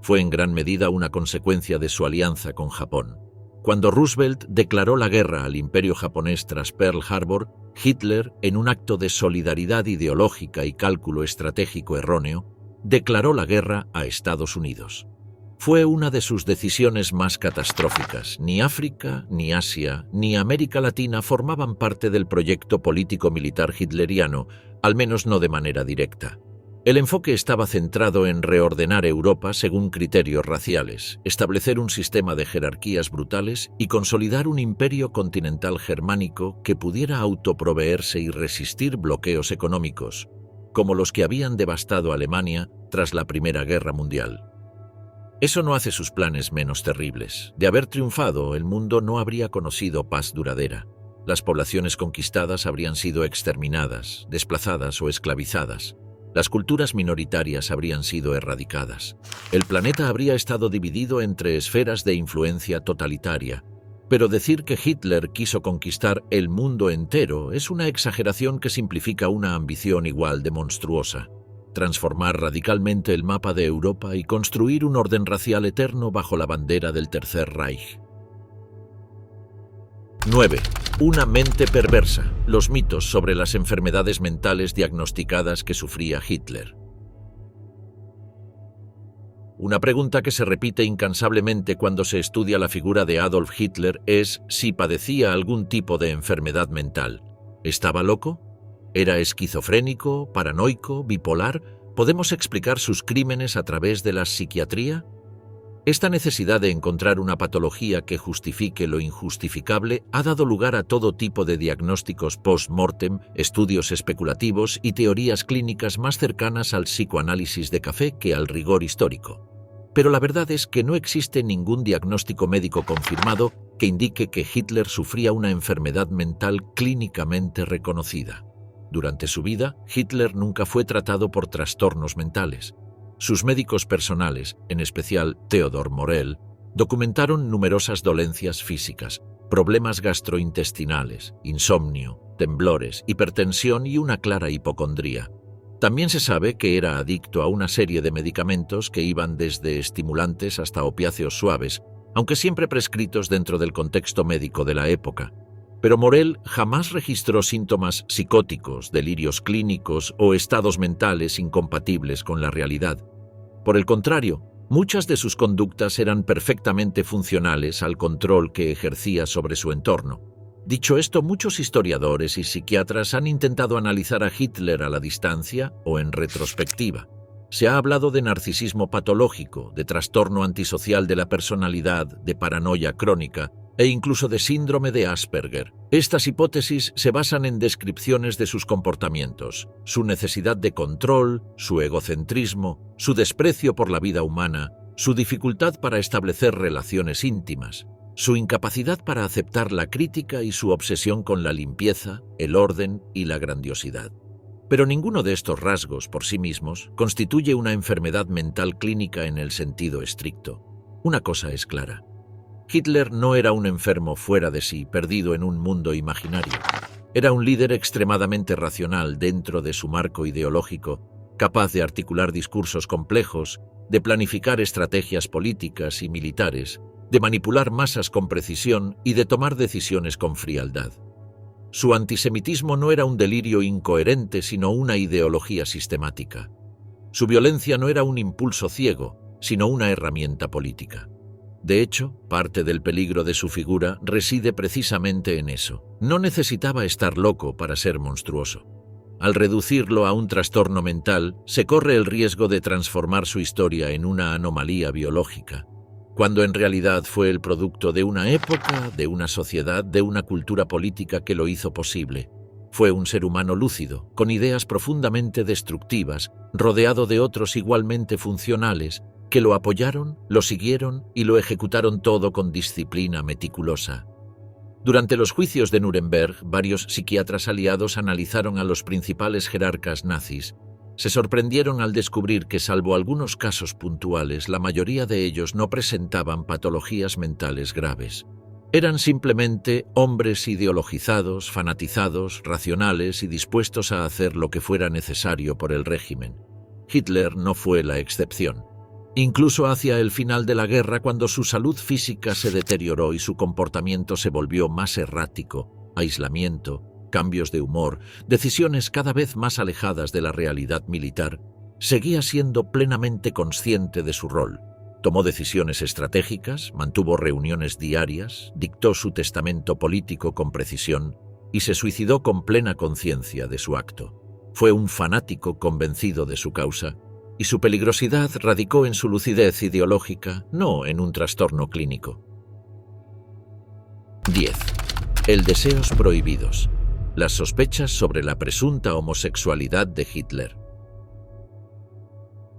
S1: fue en gran medida una consecuencia de su alianza con Japón. Cuando Roosevelt declaró la guerra al Imperio japonés tras Pearl Harbor, Hitler, en un acto de solidaridad ideológica y cálculo estratégico erróneo, declaró la guerra a Estados Unidos. Fue una de sus decisiones más catastróficas. Ni África, ni Asia, ni América Latina formaban parte del proyecto político-militar hitleriano, al menos no de manera directa. El enfoque estaba centrado en reordenar Europa según criterios raciales, establecer un sistema de jerarquías brutales y consolidar un imperio continental germánico que pudiera autoproveerse y resistir bloqueos económicos, como los que habían devastado Alemania tras la Primera Guerra Mundial. Eso no hace sus planes menos terribles. De haber triunfado, el mundo no habría conocido paz duradera. Las poblaciones conquistadas habrían sido exterminadas, desplazadas o esclavizadas. Las culturas minoritarias habrían sido erradicadas. El planeta habría estado dividido entre esferas de influencia totalitaria. Pero decir que Hitler quiso conquistar el mundo entero es una exageración que simplifica una ambición igual de monstruosa. Transformar radicalmente el mapa de Europa y construir un orden racial eterno bajo la bandera del Tercer Reich. 9. Una mente perversa. Los mitos sobre las enfermedades mentales diagnosticadas que sufría Hitler. Una pregunta que se repite incansablemente cuando se estudia la figura de Adolf Hitler es si padecía algún tipo de enfermedad mental. ¿Estaba loco? ¿Era esquizofrénico, paranoico, bipolar? ¿Podemos explicar sus crímenes a través de la psiquiatría? Esta necesidad de encontrar una patología que justifique lo injustificable ha dado lugar a todo tipo de diagnósticos post-mortem, estudios especulativos y teorías clínicas más cercanas al psicoanálisis de café que al rigor histórico. Pero la verdad es que no existe ningún diagnóstico médico confirmado que indique que Hitler sufría una enfermedad mental clínicamente reconocida. Durante su vida, Hitler nunca fue tratado por trastornos mentales. Sus médicos personales, en especial Theodor Morell, documentaron numerosas dolencias físicas, problemas gastrointestinales, insomnio, temblores, hipertensión y una clara hipocondría. También se sabe que era adicto a una serie de medicamentos que iban desde estimulantes hasta opiáceos suaves, aunque siempre prescritos dentro del contexto médico de la época. Pero Morell jamás registró síntomas psicóticos, delirios clínicos o estados mentales incompatibles con la realidad. Por el contrario, muchas de sus conductas eran perfectamente funcionales al control que ejercía sobre su entorno. Dicho esto, muchos historiadores y psiquiatras han intentado analizar a Hitler a la distancia o en retrospectiva. Se ha hablado de narcisismo patológico, de trastorno antisocial de la personalidad, de paranoia crónica e incluso de síndrome de Asperger. Estas hipótesis se basan en descripciones de sus comportamientos, su necesidad de control, su egocentrismo, su desprecio por la vida humana, su dificultad para establecer relaciones íntimas, su incapacidad para aceptar la crítica y su obsesión con la limpieza, el orden y la grandiosidad. Pero ninguno de estos rasgos por sí mismos constituye una enfermedad mental clínica en el sentido estricto. Una cosa es clara. Hitler no era un enfermo fuera de sí, perdido en un mundo imaginario. Era un líder extremadamente racional dentro de su marco ideológico, capaz de articular discursos complejos, de planificar estrategias políticas y militares, de manipular masas con precisión y de tomar decisiones con frialdad. Su antisemitismo no era un delirio incoherente, sino una ideología sistemática. Su violencia no era un impulso ciego, sino una herramienta política. De hecho, parte del peligro de su figura reside precisamente en eso. No necesitaba estar loco para ser monstruoso. al reducirlo a un trastorno mental, se corre el riesgo de transformar su historia en una anomalía biológica, cuando en realidad fue el producto de una época, de una sociedad, de una cultura política que lo hizo posible. Fue un ser humano lúcido, con ideas profundamente destructivas, rodeado de otros igualmente funcionales, que lo apoyaron, lo siguieron y lo ejecutaron todo con disciplina meticulosa. Durante los juicios de Nuremberg, varios psiquiatras aliados analizaron a los principales jerarcas nazis. Se sorprendieron al descubrir que, salvo algunos casos puntuales, la mayoría de ellos no presentaban patologías mentales graves. Eran simplemente hombres ideologizados, fanatizados, racionales y dispuestos a hacer lo que fuera necesario por el régimen. Hitler no fue la excepción. Incluso hacia el final de la guerra, cuando su salud física se deterioró y su comportamiento se volvió más errático, aislamiento, cambios de humor, decisiones cada vez más alejadas de la realidad militar, seguía siendo plenamente consciente de su rol. Tomó decisiones estratégicas, mantuvo reuniones diarias, dictó su testamento político con precisión y se suicidó con plena conciencia de su acto. Fue un fanático convencido de su causa, y su peligrosidad radicó en su lucidez ideológica, no en un trastorno clínico. 10. El deseos prohibidos. Las sospechas sobre la presunta homosexualidad de Hitler.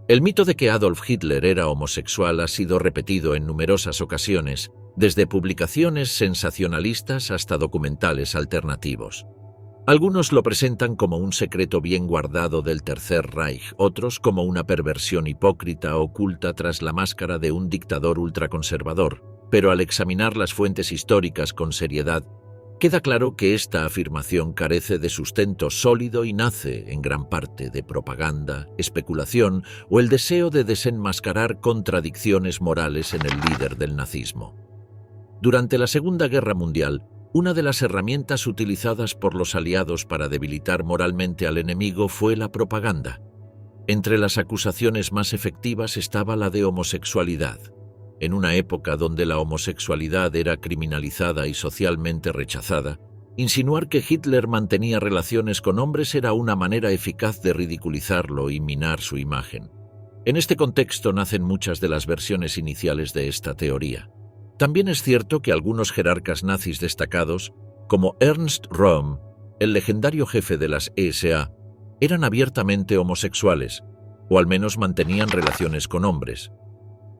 S1: El mito de que Adolf Hitler era homosexual ha sido repetido en numerosas ocasiones, desde publicaciones sensacionalistas hasta documentales alternativos. Algunos lo presentan como un secreto bien guardado del Tercer Reich, otros como una perversión hipócrita oculta tras la máscara de un dictador ultraconservador, pero al examinar las fuentes históricas con seriedad, queda claro que esta afirmación carece de sustento sólido y nace, en gran parte, de propaganda, especulación o el deseo de desenmascarar contradicciones morales en el líder del nazismo. Durante la Segunda Guerra Mundial, una de las herramientas utilizadas por los aliados para debilitar moralmente al enemigo fue la propaganda. Entre las acusaciones más efectivas estaba la de homosexualidad. En una época donde la homosexualidad era criminalizada y socialmente rechazada, insinuar que Hitler mantenía relaciones con hombres era una manera eficaz de ridiculizarlo y minar su imagen. En este contexto nacen muchas de las versiones iniciales de esta teoría. También es cierto que algunos jerarcas nazis destacados, como Ernst Röhm, el legendario jefe de las SA, eran abiertamente homosexuales, o al menos mantenían relaciones con hombres.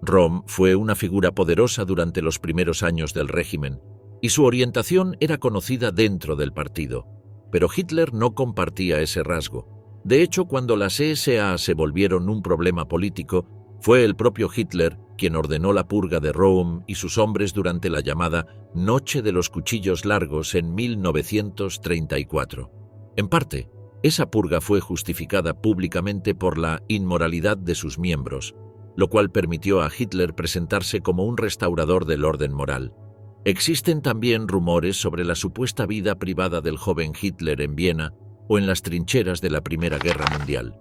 S1: Röhm fue una figura poderosa durante los primeros años del régimen, y su orientación era conocida dentro del partido, pero Hitler no compartía ese rasgo. De hecho, cuando las SA se volvieron un problema político, fue el propio Hitler quien ordenó la purga de Röhm y sus hombres durante la llamada Noche de los Cuchillos Largos en 1934. En parte, esa purga fue justificada públicamente por la inmoralidad de sus miembros, lo cual permitió a Hitler presentarse como un restaurador del orden moral. Existen también rumores sobre la supuesta vida privada del joven Hitler en Viena o en las trincheras de la Primera Guerra Mundial.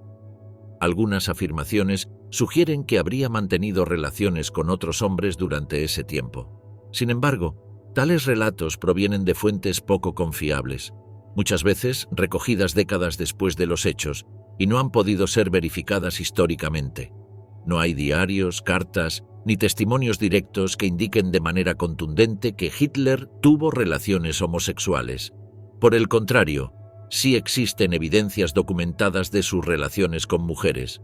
S1: Algunas afirmaciones sugieren que habría mantenido relaciones con otros hombres durante ese tiempo. Sin embargo, tales relatos provienen de fuentes poco confiables, muchas veces recogidas décadas después de los hechos, y no han podido ser verificadas históricamente. No hay diarios, cartas, ni testimonios directos que indiquen de manera contundente que Hitler tuvo relaciones homosexuales. Por el contrario, sí existen evidencias documentadas de sus relaciones con mujeres.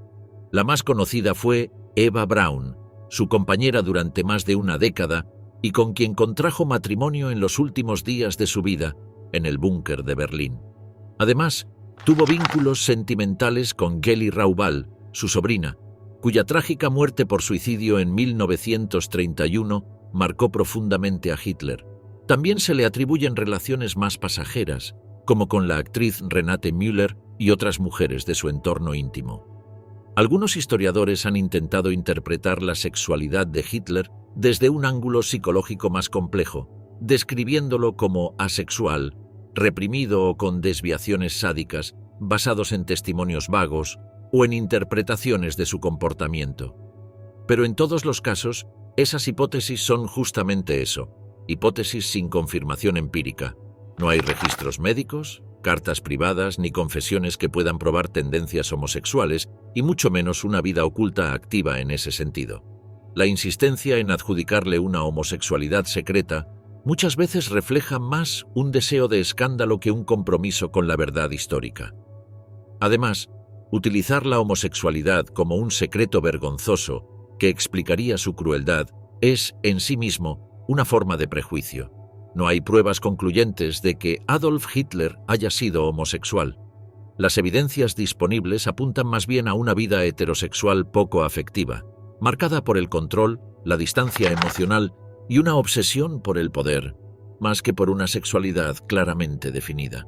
S1: La más conocida fue Eva Braun, su compañera durante más de una década y con quien contrajo matrimonio en los últimos días de su vida, en el búnker de Berlín. Además, tuvo vínculos sentimentales con Geli Raubal, su sobrina, cuya trágica muerte por suicidio en 1931 marcó profundamente a Hitler. También se le atribuyen relaciones más pasajeras, como con la actriz Renate Müller y otras mujeres de su entorno íntimo. Algunos historiadores han intentado interpretar la sexualidad de Hitler desde un ángulo psicológico más complejo, describiéndolo como asexual, reprimido o con desviaciones sádicas, basados en testimonios vagos o en interpretaciones de su comportamiento. Pero en todos los casos, esas hipótesis son justamente eso, hipótesis sin confirmación empírica. No hay registros médicos, cartas privadas ni confesiones que puedan probar tendencias homosexuales, y mucho menos una vida oculta activa en ese sentido. La insistencia en adjudicarle una homosexualidad secreta muchas veces refleja más un deseo de escándalo que un compromiso con la verdad histórica. Además, utilizar la homosexualidad como un secreto vergonzoso que explicaría su crueldad es, en sí mismo, una forma de prejuicio. No hay pruebas concluyentes de que Adolf Hitler haya sido homosexual. Las evidencias disponibles apuntan más bien a una vida heterosexual poco afectiva, marcada por el control, la distancia emocional y una obsesión por el poder, más que por una sexualidad claramente definida.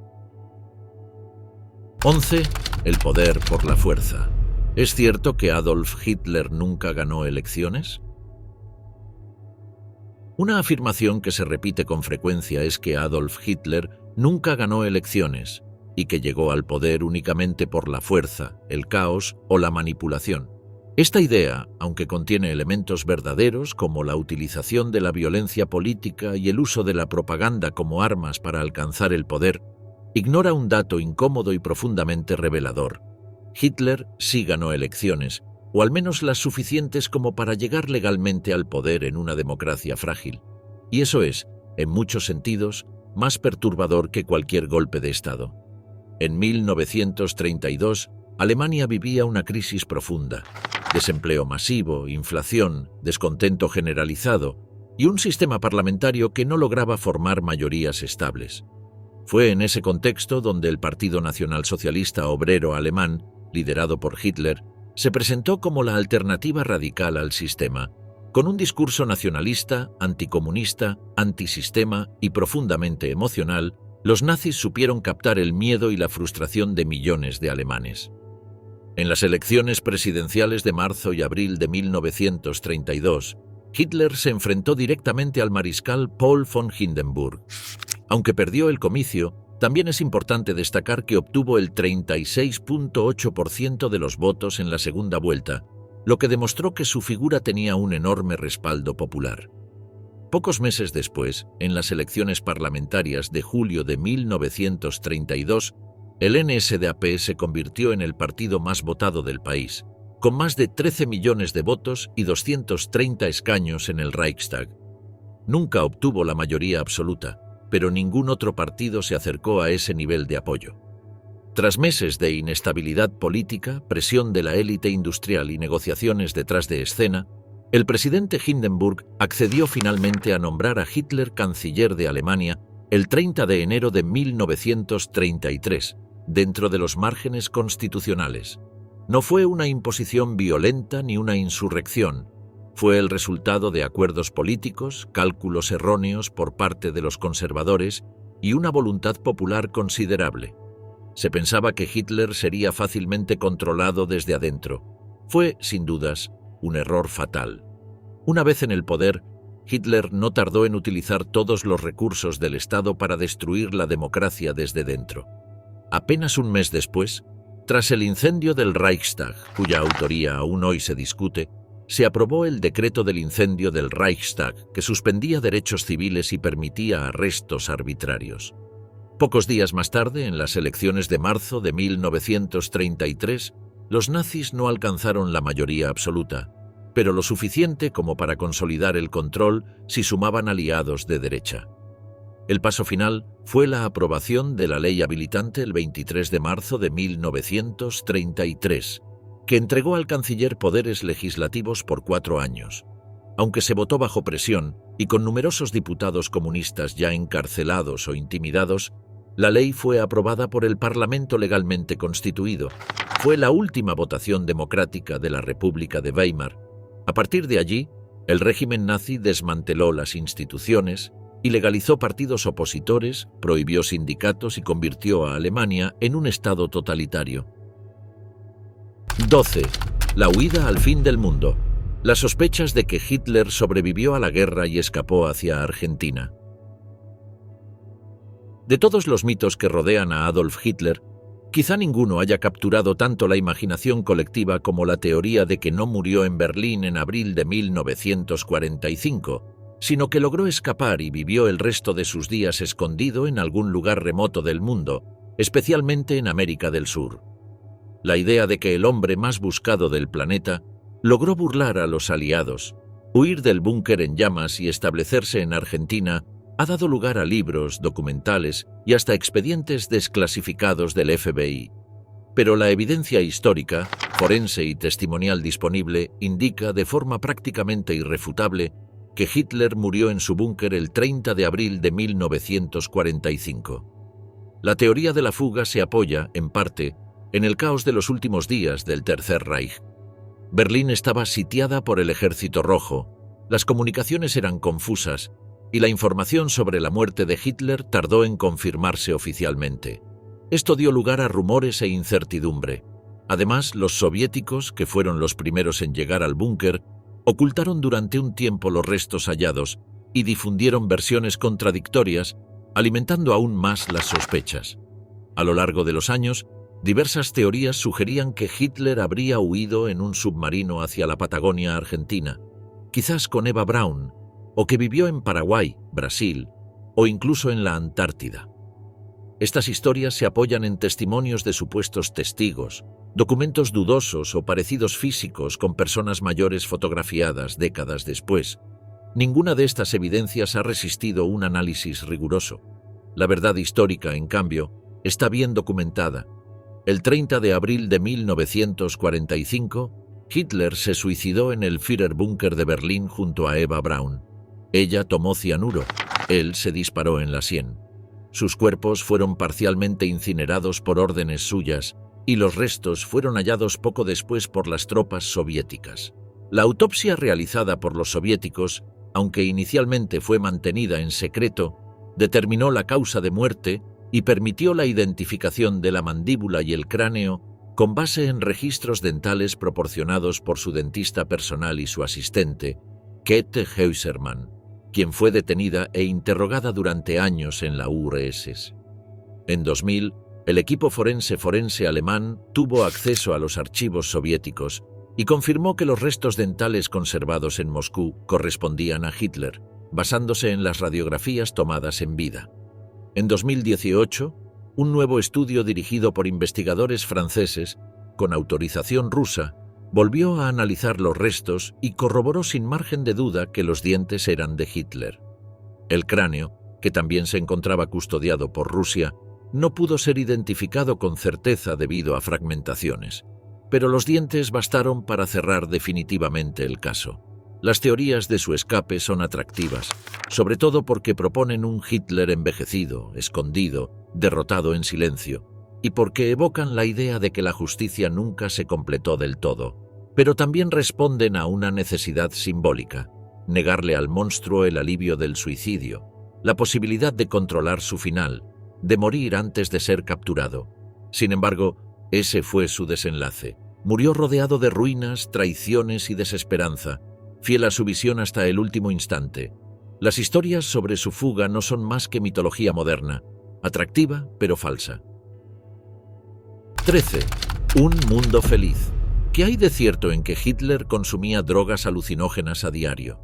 S1: 11. El poder por la fuerza. ¿Es cierto que Adolf Hitler nunca ganó elecciones? Una afirmación que se repite con frecuencia es que Adolf Hitler nunca ganó elecciones y que llegó al poder únicamente por la fuerza, el caos o la manipulación. Esta idea, aunque contiene elementos verdaderos como la utilización de la violencia política y el uso de la propaganda como armas para alcanzar el poder, ignora un dato incómodo y profundamente revelador. Hitler sí ganó elecciones, o al menos las suficientes como para llegar legalmente al poder en una democracia frágil. Y eso es, en muchos sentidos, más perturbador que cualquier golpe de Estado. En 1932, Alemania vivía una crisis profunda: desempleo masivo, inflación, descontento generalizado y un sistema parlamentario que no lograba formar mayorías estables. Fue en ese contexto donde el Partido Nacionalsocialista Obrero Alemán, liderado por Hitler, se presentó como la alternativa radical al sistema, con un discurso nacionalista, anticomunista, antisistema y profundamente emocional. Los nazis supieron captar el miedo y la frustración de millones de alemanes. En las elecciones presidenciales de marzo y abril de 1932, Hitler se enfrentó directamente al mariscal Paul von Hindenburg. Aunque perdió el comicio, también es importante destacar que obtuvo el 36,8% de los votos en la segunda vuelta, lo que demostró que su figura tenía un enorme respaldo popular. Pocos meses después, en las elecciones parlamentarias de julio de 1932, el NSDAP se convirtió en el partido más votado del país, con más de 13 millones de votos y 230 escaños en el Reichstag. Nunca obtuvo la mayoría absoluta, pero ningún otro partido se acercó a ese nivel de apoyo. Tras meses de inestabilidad política, presión de la élite industrial y negociaciones detrás de escena, el presidente Hindenburg accedió finalmente a nombrar a Hitler canciller de Alemania el 30 de enero de 1933, dentro de los márgenes constitucionales. No fue una imposición violenta ni una insurrección. Fue el resultado de acuerdos políticos, cálculos erróneos por parte de los conservadores y una voluntad popular considerable. Se pensaba que Hitler sería fácilmente controlado desde adentro. Fue, sin dudas, un error fatal. Una vez en el poder, Hitler no tardó en utilizar todos los recursos del Estado para destruir la democracia desde dentro. Apenas un mes después, tras el incendio del Reichstag, cuya autoría aún hoy se discute, se aprobó el decreto del incendio del Reichstag, que suspendía derechos civiles y permitía arrestos arbitrarios. Pocos días más tarde, en las elecciones de marzo de 1933, los nazis no alcanzaron la mayoría absoluta, pero lo suficiente como para consolidar el control si sumaban aliados de derecha. El paso final fue la aprobación de la ley habilitante el 23 de marzo de 1933, que entregó al canciller poderes legislativos por 4 años. Aunque se votó bajo presión y con numerosos diputados comunistas ya encarcelados o intimidados, la ley fue aprobada por el Parlamento legalmente constituido. Fue la última votación democrática de la República de Weimar. A partir de allí, el régimen nazi desmanteló las instituciones, ilegalizó partidos opositores, prohibió sindicatos y convirtió a Alemania en un estado totalitario. 12. La huida al fin del mundo. Las sospechas de que Hitler sobrevivió a la guerra y escapó hacia Argentina. De todos los mitos que rodean a Adolf Hitler, quizá ninguno haya capturado tanto la imaginación colectiva como la teoría de que no murió en Berlín en abril de 1945, sino que logró escapar y vivió el resto de sus días escondido en algún lugar remoto del mundo, especialmente en América del Sur. La idea de que el hombre más buscado del planeta logró burlar a los aliados, huir del búnker en llamas y establecerse en Argentina ha dado lugar a libros, documentales y hasta expedientes desclasificados del FBI. Pero la evidencia histórica, forense y testimonial disponible indica de forma prácticamente irrefutable que Hitler murió en su búnker el 30 de abril de 1945. La teoría de la fuga se apoya, en parte, en el caos de los últimos días del Tercer Reich. Berlín estaba sitiada por el Ejército Rojo, las comunicaciones eran confusas y la información sobre la muerte de Hitler tardó en confirmarse oficialmente. Esto dio lugar a rumores e incertidumbre. Además, los soviéticos, que fueron los primeros en llegar al búnker, ocultaron durante un tiempo los restos hallados y difundieron versiones contradictorias, alimentando aún más las sospechas. A lo largo de los años, diversas teorías sugerían que Hitler habría huido en un submarino hacia la Patagonia argentina, quizás con Eva Braun, o que vivió en Paraguay, Brasil, o incluso en la Antártida. Estas historias se apoyan en testimonios de supuestos testigos, documentos dudosos o parecidos físicos con personas mayores fotografiadas décadas después. Ninguna de estas evidencias ha resistido un análisis riguroso. La verdad histórica, en cambio, está bien documentada. El 30 de abril de 1945, Hitler se suicidó en el Führerbunker de Berlín junto a Eva Braun. Ella tomó cianuro, él se disparó en la sien. Sus cuerpos fueron parcialmente incinerados por órdenes suyas y los restos fueron hallados poco después por las tropas soviéticas. La autopsia realizada por los soviéticos, aunque inicialmente fue mantenida en secreto, determinó la causa de muerte y permitió la identificación de la mandíbula y el cráneo con base en registros dentales proporcionados por su dentista personal y su asistente, Käthe Heusermann, quien fue detenida e interrogada durante años en la URSS. En 2000, el equipo forense alemán tuvo acceso a los archivos soviéticos y confirmó que los restos dentales conservados en Moscú correspondían a Hitler, basándose en las radiografías tomadas en vida. En 2018, un nuevo estudio dirigido por investigadores franceses, con autorización rusa, volvió a analizar los restos y corroboró sin margen de duda que los dientes eran de Hitler. El cráneo, que también se encontraba custodiado por Rusia, no pudo ser identificado con certeza debido a fragmentaciones, pero los dientes bastaron para cerrar definitivamente el caso. Las teorías de su escape son atractivas, sobre todo porque proponen un Hitler envejecido, escondido, derrotado en silencio, y porque evocan la idea de que la justicia nunca se completó del todo, pero también responden a una necesidad simbólica, negarle al monstruo el alivio del suicidio, la posibilidad de controlar su final, de morir antes de ser capturado. Sin embargo, ese fue su desenlace. Murió rodeado de ruinas, traiciones y desesperanza, fiel a su visión hasta el último instante. Las historias sobre su fuga no son más que mitología moderna, atractiva pero falsa. 13. Un mundo feliz. ¿Qué hay de cierto en que Hitler consumía drogas alucinógenas a diario?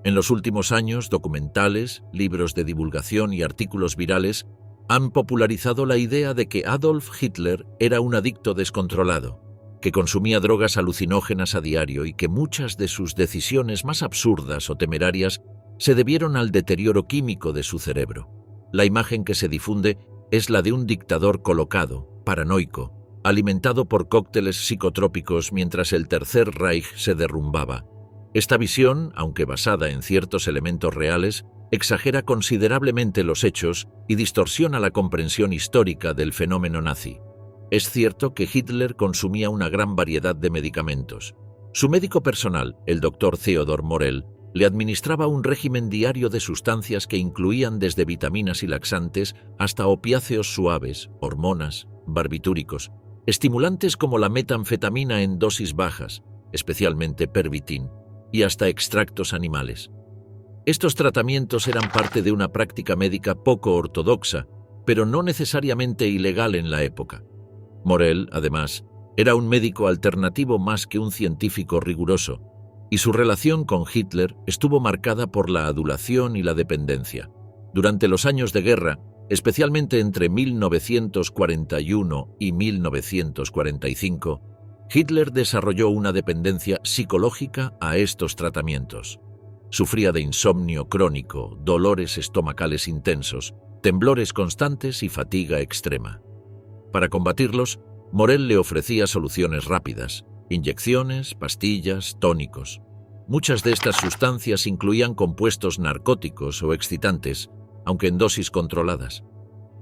S1: En los últimos años, documentales, libros de divulgación y artículos virales han popularizado la idea de que Adolf Hitler era un adicto descontrolado, que consumía drogas alucinógenas a diario y que muchas de sus decisiones más absurdas o temerarias se debieron al deterioro químico de su cerebro. La imagen que se difunde es la de un dictador colocado, paranoico, alimentado por cócteles psicotrópicos mientras el Tercer Reich se derrumbaba. Esta visión, aunque basada en ciertos elementos reales, exagera considerablemente los hechos y distorsiona la comprensión histórica del fenómeno nazi. Es cierto que Hitler consumía una gran variedad de medicamentos. Su médico personal, el Dr. Theodor Morell, le administraba un régimen diario de sustancias que incluían desde vitaminas y laxantes hasta opiáceos suaves, hormonas, barbitúricos, estimulantes como la metanfetamina en dosis bajas, especialmente Pervitin, y hasta extractos animales. Estos tratamientos eran parte de una práctica médica poco ortodoxa, pero no necesariamente ilegal en la época. Morell, además, era un médico alternativo más que un científico riguroso. y su relación con Hitler estuvo marcada por la adulación y la dependencia. Durante los años de guerra, especialmente entre 1941 y 1945, Hitler desarrolló una dependencia psicológica a estos tratamientos. Sufría de insomnio crónico, dolores estomacales intensos, temblores constantes y fatiga extrema. Para combatirlos, Morell le ofrecía soluciones rápidas: inyecciones, pastillas, tónicos. Muchas de estas sustancias incluían compuestos narcóticos o excitantes, aunque en dosis controladas.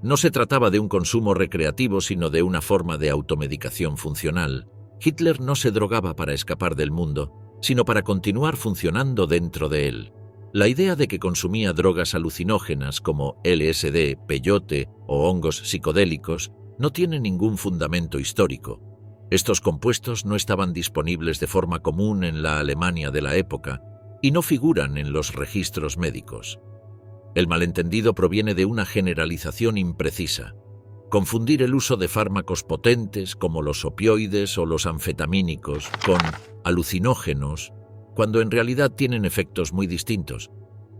S1: No se trataba de un consumo recreativo, sino de una forma de automedicación funcional. Hitler no se drogaba para escapar del mundo, sino para continuar funcionando dentro de él. La idea de que consumía drogas alucinógenas como LSD, peyote o hongos psicodélicos no tiene ningún fundamento histórico. Estos compuestos no estaban disponibles de forma común en la Alemania de la época y no figuran en los registros médicos. El malentendido proviene de una generalización imprecisa. Confundir el uso de fármacos potentes como los opioides o los anfetamínicos con alucinógenos, cuando en realidad tienen efectos muy distintos.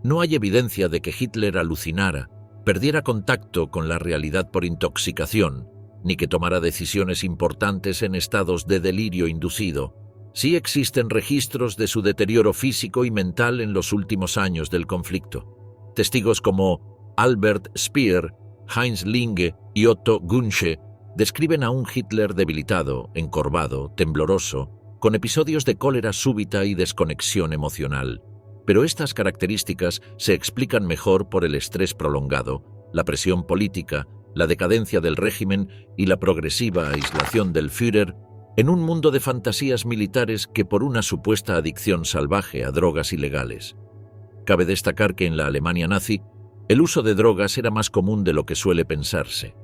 S1: No hay evidencia de que Hitler alucinara, perdiera contacto con la realidad por intoxicación, ni que tomara decisiones importantes en estados de delirio inducido. Sí existen registros de su deterioro físico y mental en los últimos años del conflicto. Testigos como Albert Speer, Heinz Linge y Otto Gunsche describen a un Hitler debilitado, encorvado, tembloroso, con episodios de cólera súbita y desconexión emocional. Pero estas características se explican mejor por el estrés prolongado, la presión política, la decadencia del régimen y la progresiva aislación del Führer en un mundo de fantasías militares que por una supuesta adicción salvaje a drogas ilegales. Cabe destacar que en la Alemania nazi, el uso de drogas era más común de lo que suele pensarse.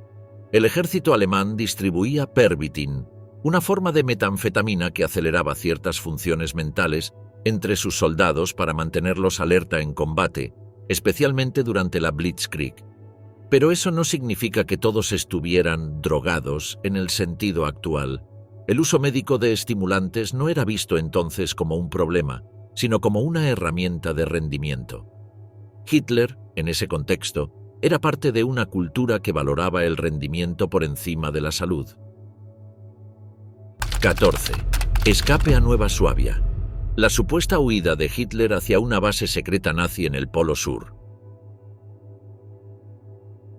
S1: El ejército alemán distribuía Pervitin, una forma de metanfetamina que aceleraba ciertas funciones mentales entre sus soldados para mantenerlos alerta en combate, especialmente durante la Blitzkrieg. Pero eso no significa que todos estuvieran drogados en el sentido actual. El uso médico de estimulantes no era visto entonces como un problema, sino como una herramienta de rendimiento. Hitler, en ese contexto, era parte de una cultura que valoraba el rendimiento por encima de la salud. 14. Escape a Nueva Suabia. La supuesta huida de Hitler hacia una base secreta nazi en el Polo Sur.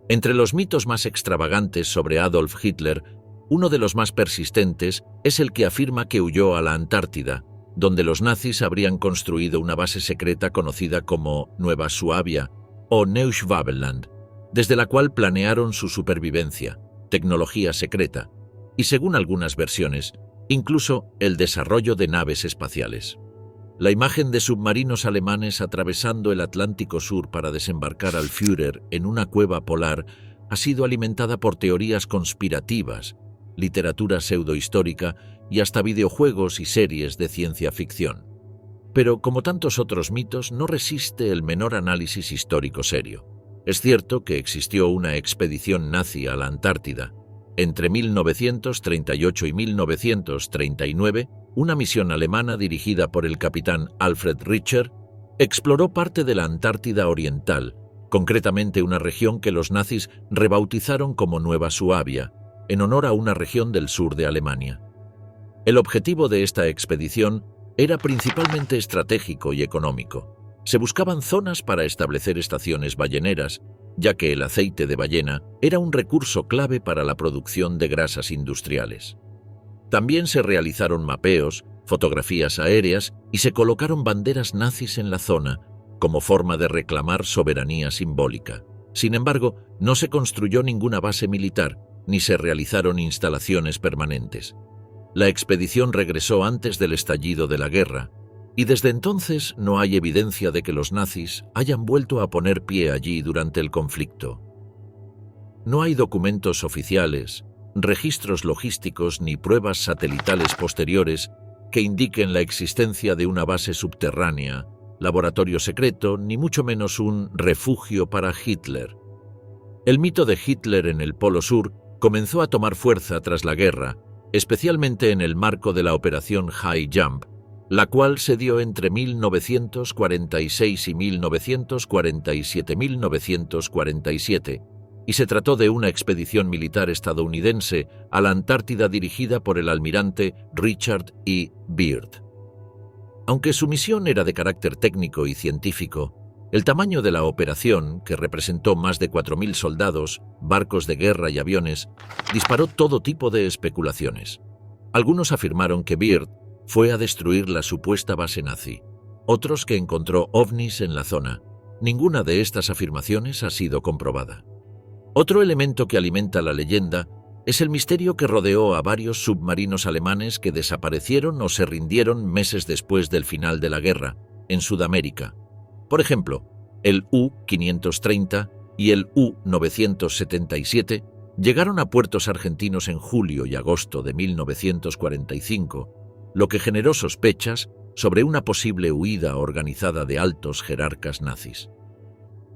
S1: Entre los mitos más extravagantes sobre Adolf Hitler, uno de los más persistentes es el que afirma que huyó a la Antártida, donde los nazis habrían construido una base secreta conocida como Nueva Suabia o Neuschwabenland, desde la cual planearon su supervivencia, tecnología secreta y, según algunas versiones, incluso el desarrollo de naves espaciales. La imagen de submarinos alemanes atravesando el Atlántico Sur para desembarcar al Führer en una cueva polar ha sido alimentada por teorías conspirativas, literatura pseudohistórica y hasta videojuegos y series de ciencia ficción. Pero, como tantos otros mitos, no resiste el menor análisis histórico serio. Es cierto que existió una expedición nazi a la Antártida. Entre 1938 y 1939, una misión alemana dirigida por el capitán Alfred Richter exploró parte de la Antártida Oriental, concretamente una región que los nazis rebautizaron como Nueva Suabia, en honor a una región del sur de Alemania. El objetivo de esta expedición era principalmente estratégico y económico. Se buscaban zonas para establecer estaciones balleneras, ya que el aceite de ballena era un recurso clave para la producción de grasas industriales. También se realizaron mapeos, fotografías aéreas y se colocaron banderas nazis en la zona, como forma de reclamar soberanía simbólica. Sin embargo, no se construyó ninguna base militar, ni se realizaron instalaciones permanentes. La expedición regresó antes del estallido de la guerra, y desde entonces no hay evidencia de que los nazis hayan vuelto a poner pie allí durante el conflicto. No hay documentos oficiales, registros logísticos ni pruebas satelitales posteriores que indiquen la existencia de una base subterránea, laboratorio secreto, ni mucho menos un refugio para Hitler. El mito de Hitler en el Polo Sur comenzó a tomar fuerza tras la guerra, especialmente en el marco de la Operación High Jump, la cual se dio entre 1946 y 1947, y se trató de una expedición militar estadounidense a la Antártida dirigida por el almirante Richard E. Byrd. Aunque su misión era de carácter técnico y científico, el tamaño de la operación, que representó más de 4.000 soldados, barcos de guerra y aviones, disparó todo tipo de especulaciones. Algunos afirmaron que Byrd fue a destruir la supuesta base nazi, otros que encontró ovnis en la zona. Ninguna de estas afirmaciones ha sido comprobada. Otro elemento que alimenta la leyenda es el misterio que rodeó a varios submarinos alemanes que desaparecieron o se rindieron meses después del final de la guerra, en Sudamérica. Por ejemplo, el U-530 y el U-977 llegaron a puertos argentinos en julio y agosto de 1945, lo que generó sospechas sobre una posible huida organizada de altos jerarcas nazis.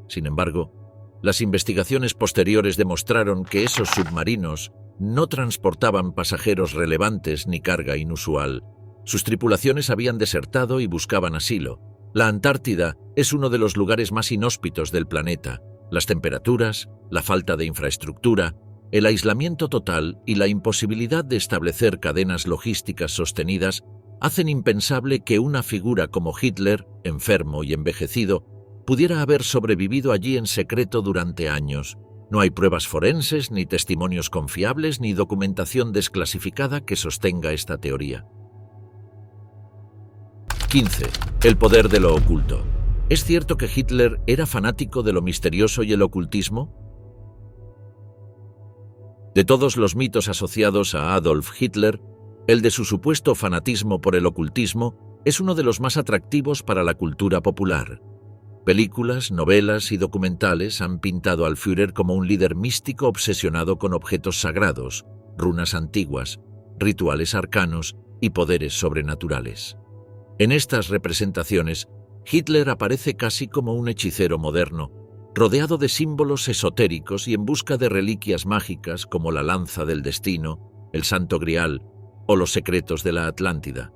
S1: Sin embargo, las investigaciones posteriores demostraron que esos submarinos no transportaban pasajeros relevantes ni carga inusual. Sus tripulaciones habían desertado y buscaban asilo. La Antártida es uno de los lugares más inhóspitos del planeta. Las temperaturas, la falta de infraestructura, el aislamiento total y la imposibilidad de establecer cadenas logísticas sostenidas hacen impensable que una figura como Hitler, enfermo y envejecido, pudiera haber sobrevivido allí en secreto durante años. No hay pruebas forenses, ni testimonios confiables, ni documentación desclasificada que sostenga esta teoría. 15. El poder de lo oculto. ¿Es cierto que Hitler era fanático de lo misterioso y el ocultismo? De todos los mitos asociados a Adolf Hitler, el de su supuesto fanatismo por el ocultismo es uno de los más atractivos para la cultura popular. Películas, novelas y documentales han pintado al Führer como un líder místico obsesionado con objetos sagrados, runas antiguas, rituales arcanos y poderes sobrenaturales. En estas representaciones, Hitler aparece casi como un hechicero moderno, rodeado de símbolos esotéricos y en busca de reliquias mágicas como la lanza del destino, el Santo Grial o los secretos de la Atlántida.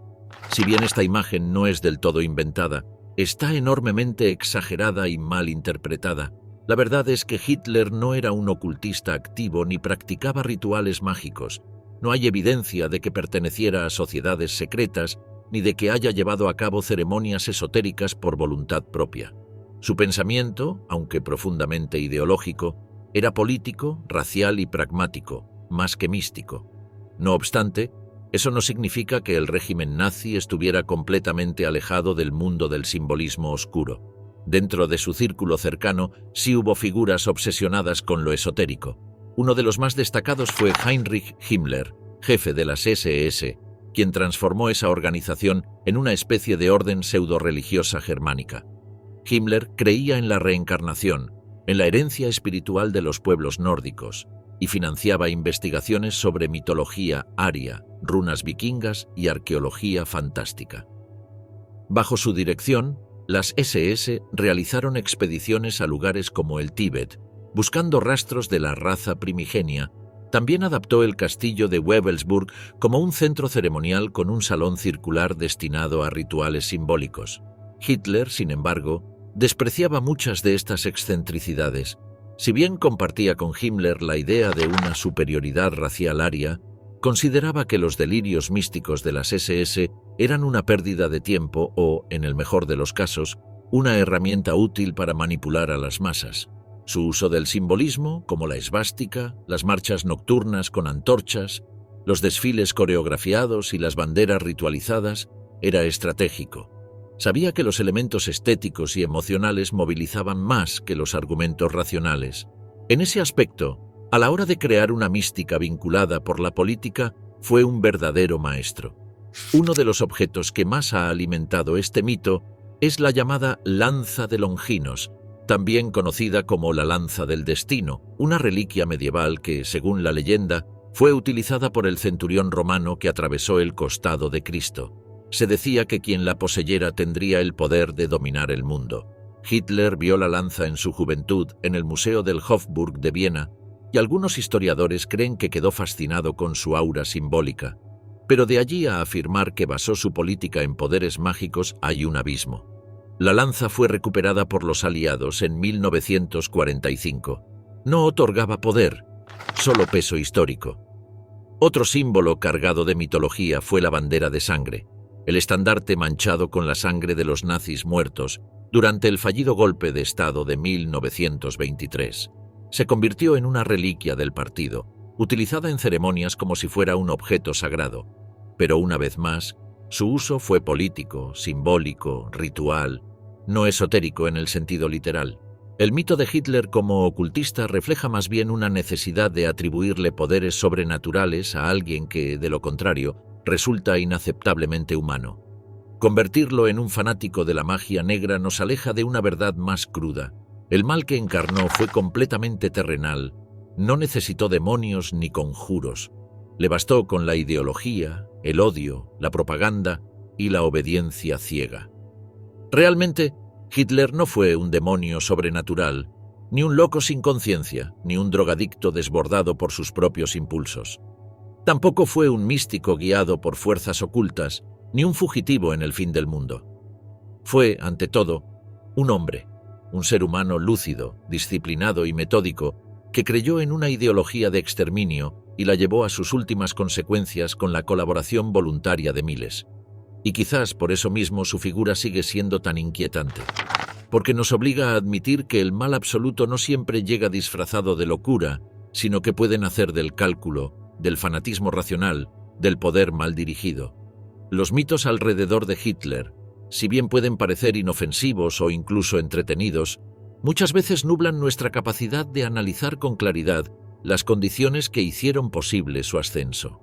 S1: Si bien esta imagen no es del todo inventada, está enormemente exagerada y mal interpretada. La verdad es que Hitler no era un ocultista activo ni practicaba rituales mágicos. No hay evidencia de que perteneciera a sociedades secretas ni de que haya llevado a cabo ceremonias esotéricas por voluntad propia. Su pensamiento, aunque profundamente ideológico, era político, racial y pragmático, más que místico. No obstante, eso no significa que el régimen nazi estuviera completamente alejado del mundo del simbolismo oscuro. Dentro de su círculo cercano sí hubo figuras obsesionadas con lo esotérico. Uno de los más destacados fue Heinrich Himmler, jefe de las SS, quien transformó esa organización en una especie de orden pseudo-religiosa germánica. Himmler creía en la reencarnación, en la herencia espiritual de los pueblos nórdicos, y financiaba investigaciones sobre mitología aria, runas vikingas y arqueología fantástica. Bajo su dirección, las SS realizaron expediciones a lugares como el Tíbet, buscando rastros de la raza primigenia. También adaptó el castillo de Wewelsburg como un centro ceremonial con un salón circular destinado a rituales simbólicos. Hitler, sin embargo, despreciaba muchas de estas excentricidades. Si bien compartía con Himmler la idea de una superioridad racial aria, consideraba que los delirios místicos de las SS eran una pérdida de tiempo o, en el mejor de los casos, una herramienta útil para manipular a las masas. Su uso del simbolismo, como la esvástica, las marchas nocturnas con antorchas, los desfiles coreografiados y las banderas ritualizadas, era estratégico. Sabía que los elementos estéticos y emocionales movilizaban más que los argumentos racionales. En ese aspecto, a la hora de crear una mística vinculada por la política, fue un verdadero maestro. Uno de los objetos que más ha alimentado este mito es la llamada lanza de Longinos, también conocida como la lanza del destino, una reliquia medieval que, según la leyenda, fue utilizada por el centurión romano que atravesó el costado de Cristo. Se decía que quien la poseyera tendría el poder de dominar el mundo. Hitler vio la lanza en su juventud en el Museo del Hofburg de Viena, y algunos historiadores creen que quedó fascinado con su aura simbólica. pero de allí a afirmar que basó su política en poderes mágicos hay un abismo. La lanza fue recuperada por los aliados en 1945. No otorgaba poder, solo peso histórico. Otro símbolo cargado de mitología fue la bandera de sangre, el estandarte manchado con la sangre de los nazis muertos durante el fallido golpe de Estado de 1923. Se convirtió en una reliquia del partido, utilizada en ceremonias como si fuera un objeto sagrado. Pero una vez más, su uso fue político, simbólico, ritual, no esotérico en el sentido literal. El mito de Hitler como ocultista refleja más bien una necesidad de atribuirle poderes sobrenaturales a alguien que, de lo contrario, resulta inaceptablemente humano. Convertirlo en un fanático de la magia negra nos aleja de una verdad más cruda. El mal que encarnó fue completamente terrenal, no necesitó demonios ni conjuros. Le bastó con la ideología, el odio, la propaganda y la obediencia ciega. Realmente, Hitler no fue un demonio sobrenatural, ni un loco sin conciencia, ni un drogadicto desbordado por sus propios impulsos. Tampoco fue un místico guiado por fuerzas ocultas, ni un fugitivo en el fin del mundo. Fue, ante todo, un hombre, un ser humano lúcido, disciplinado y metódico, que creyó en una ideología de exterminio y la llevó a sus últimas consecuencias con la colaboración voluntaria de miles. Y quizás por eso mismo su figura sigue siendo tan inquietante, porque nos obliga a admitir que el mal absoluto no siempre llega disfrazado de locura, sino que puede nacer del cálculo, del fanatismo racional, del poder mal dirigido. Los mitos alrededor de Hitler, si bien pueden parecer inofensivos o incluso entretenidos, muchas veces nublan nuestra capacidad de analizar con claridad las condiciones que hicieron posible su ascenso.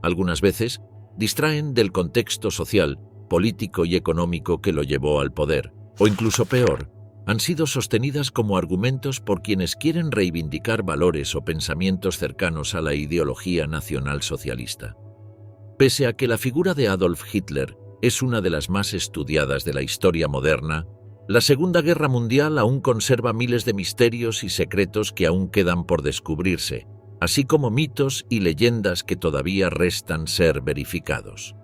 S1: Algunas veces distraen del contexto social, político y económico que lo llevó al poder, o incluso peor, han sido sostenidas como argumentos por quienes quieren reivindicar valores o pensamientos cercanos a la ideología nacionalsocialista. Pese a que la figura de Adolf Hitler es una de las más estudiadas de la historia moderna, la Segunda Guerra Mundial aún conserva miles de misterios y secretos que aún quedan por descubrirse, así como mitos y leyendas que todavía restan ser verificados.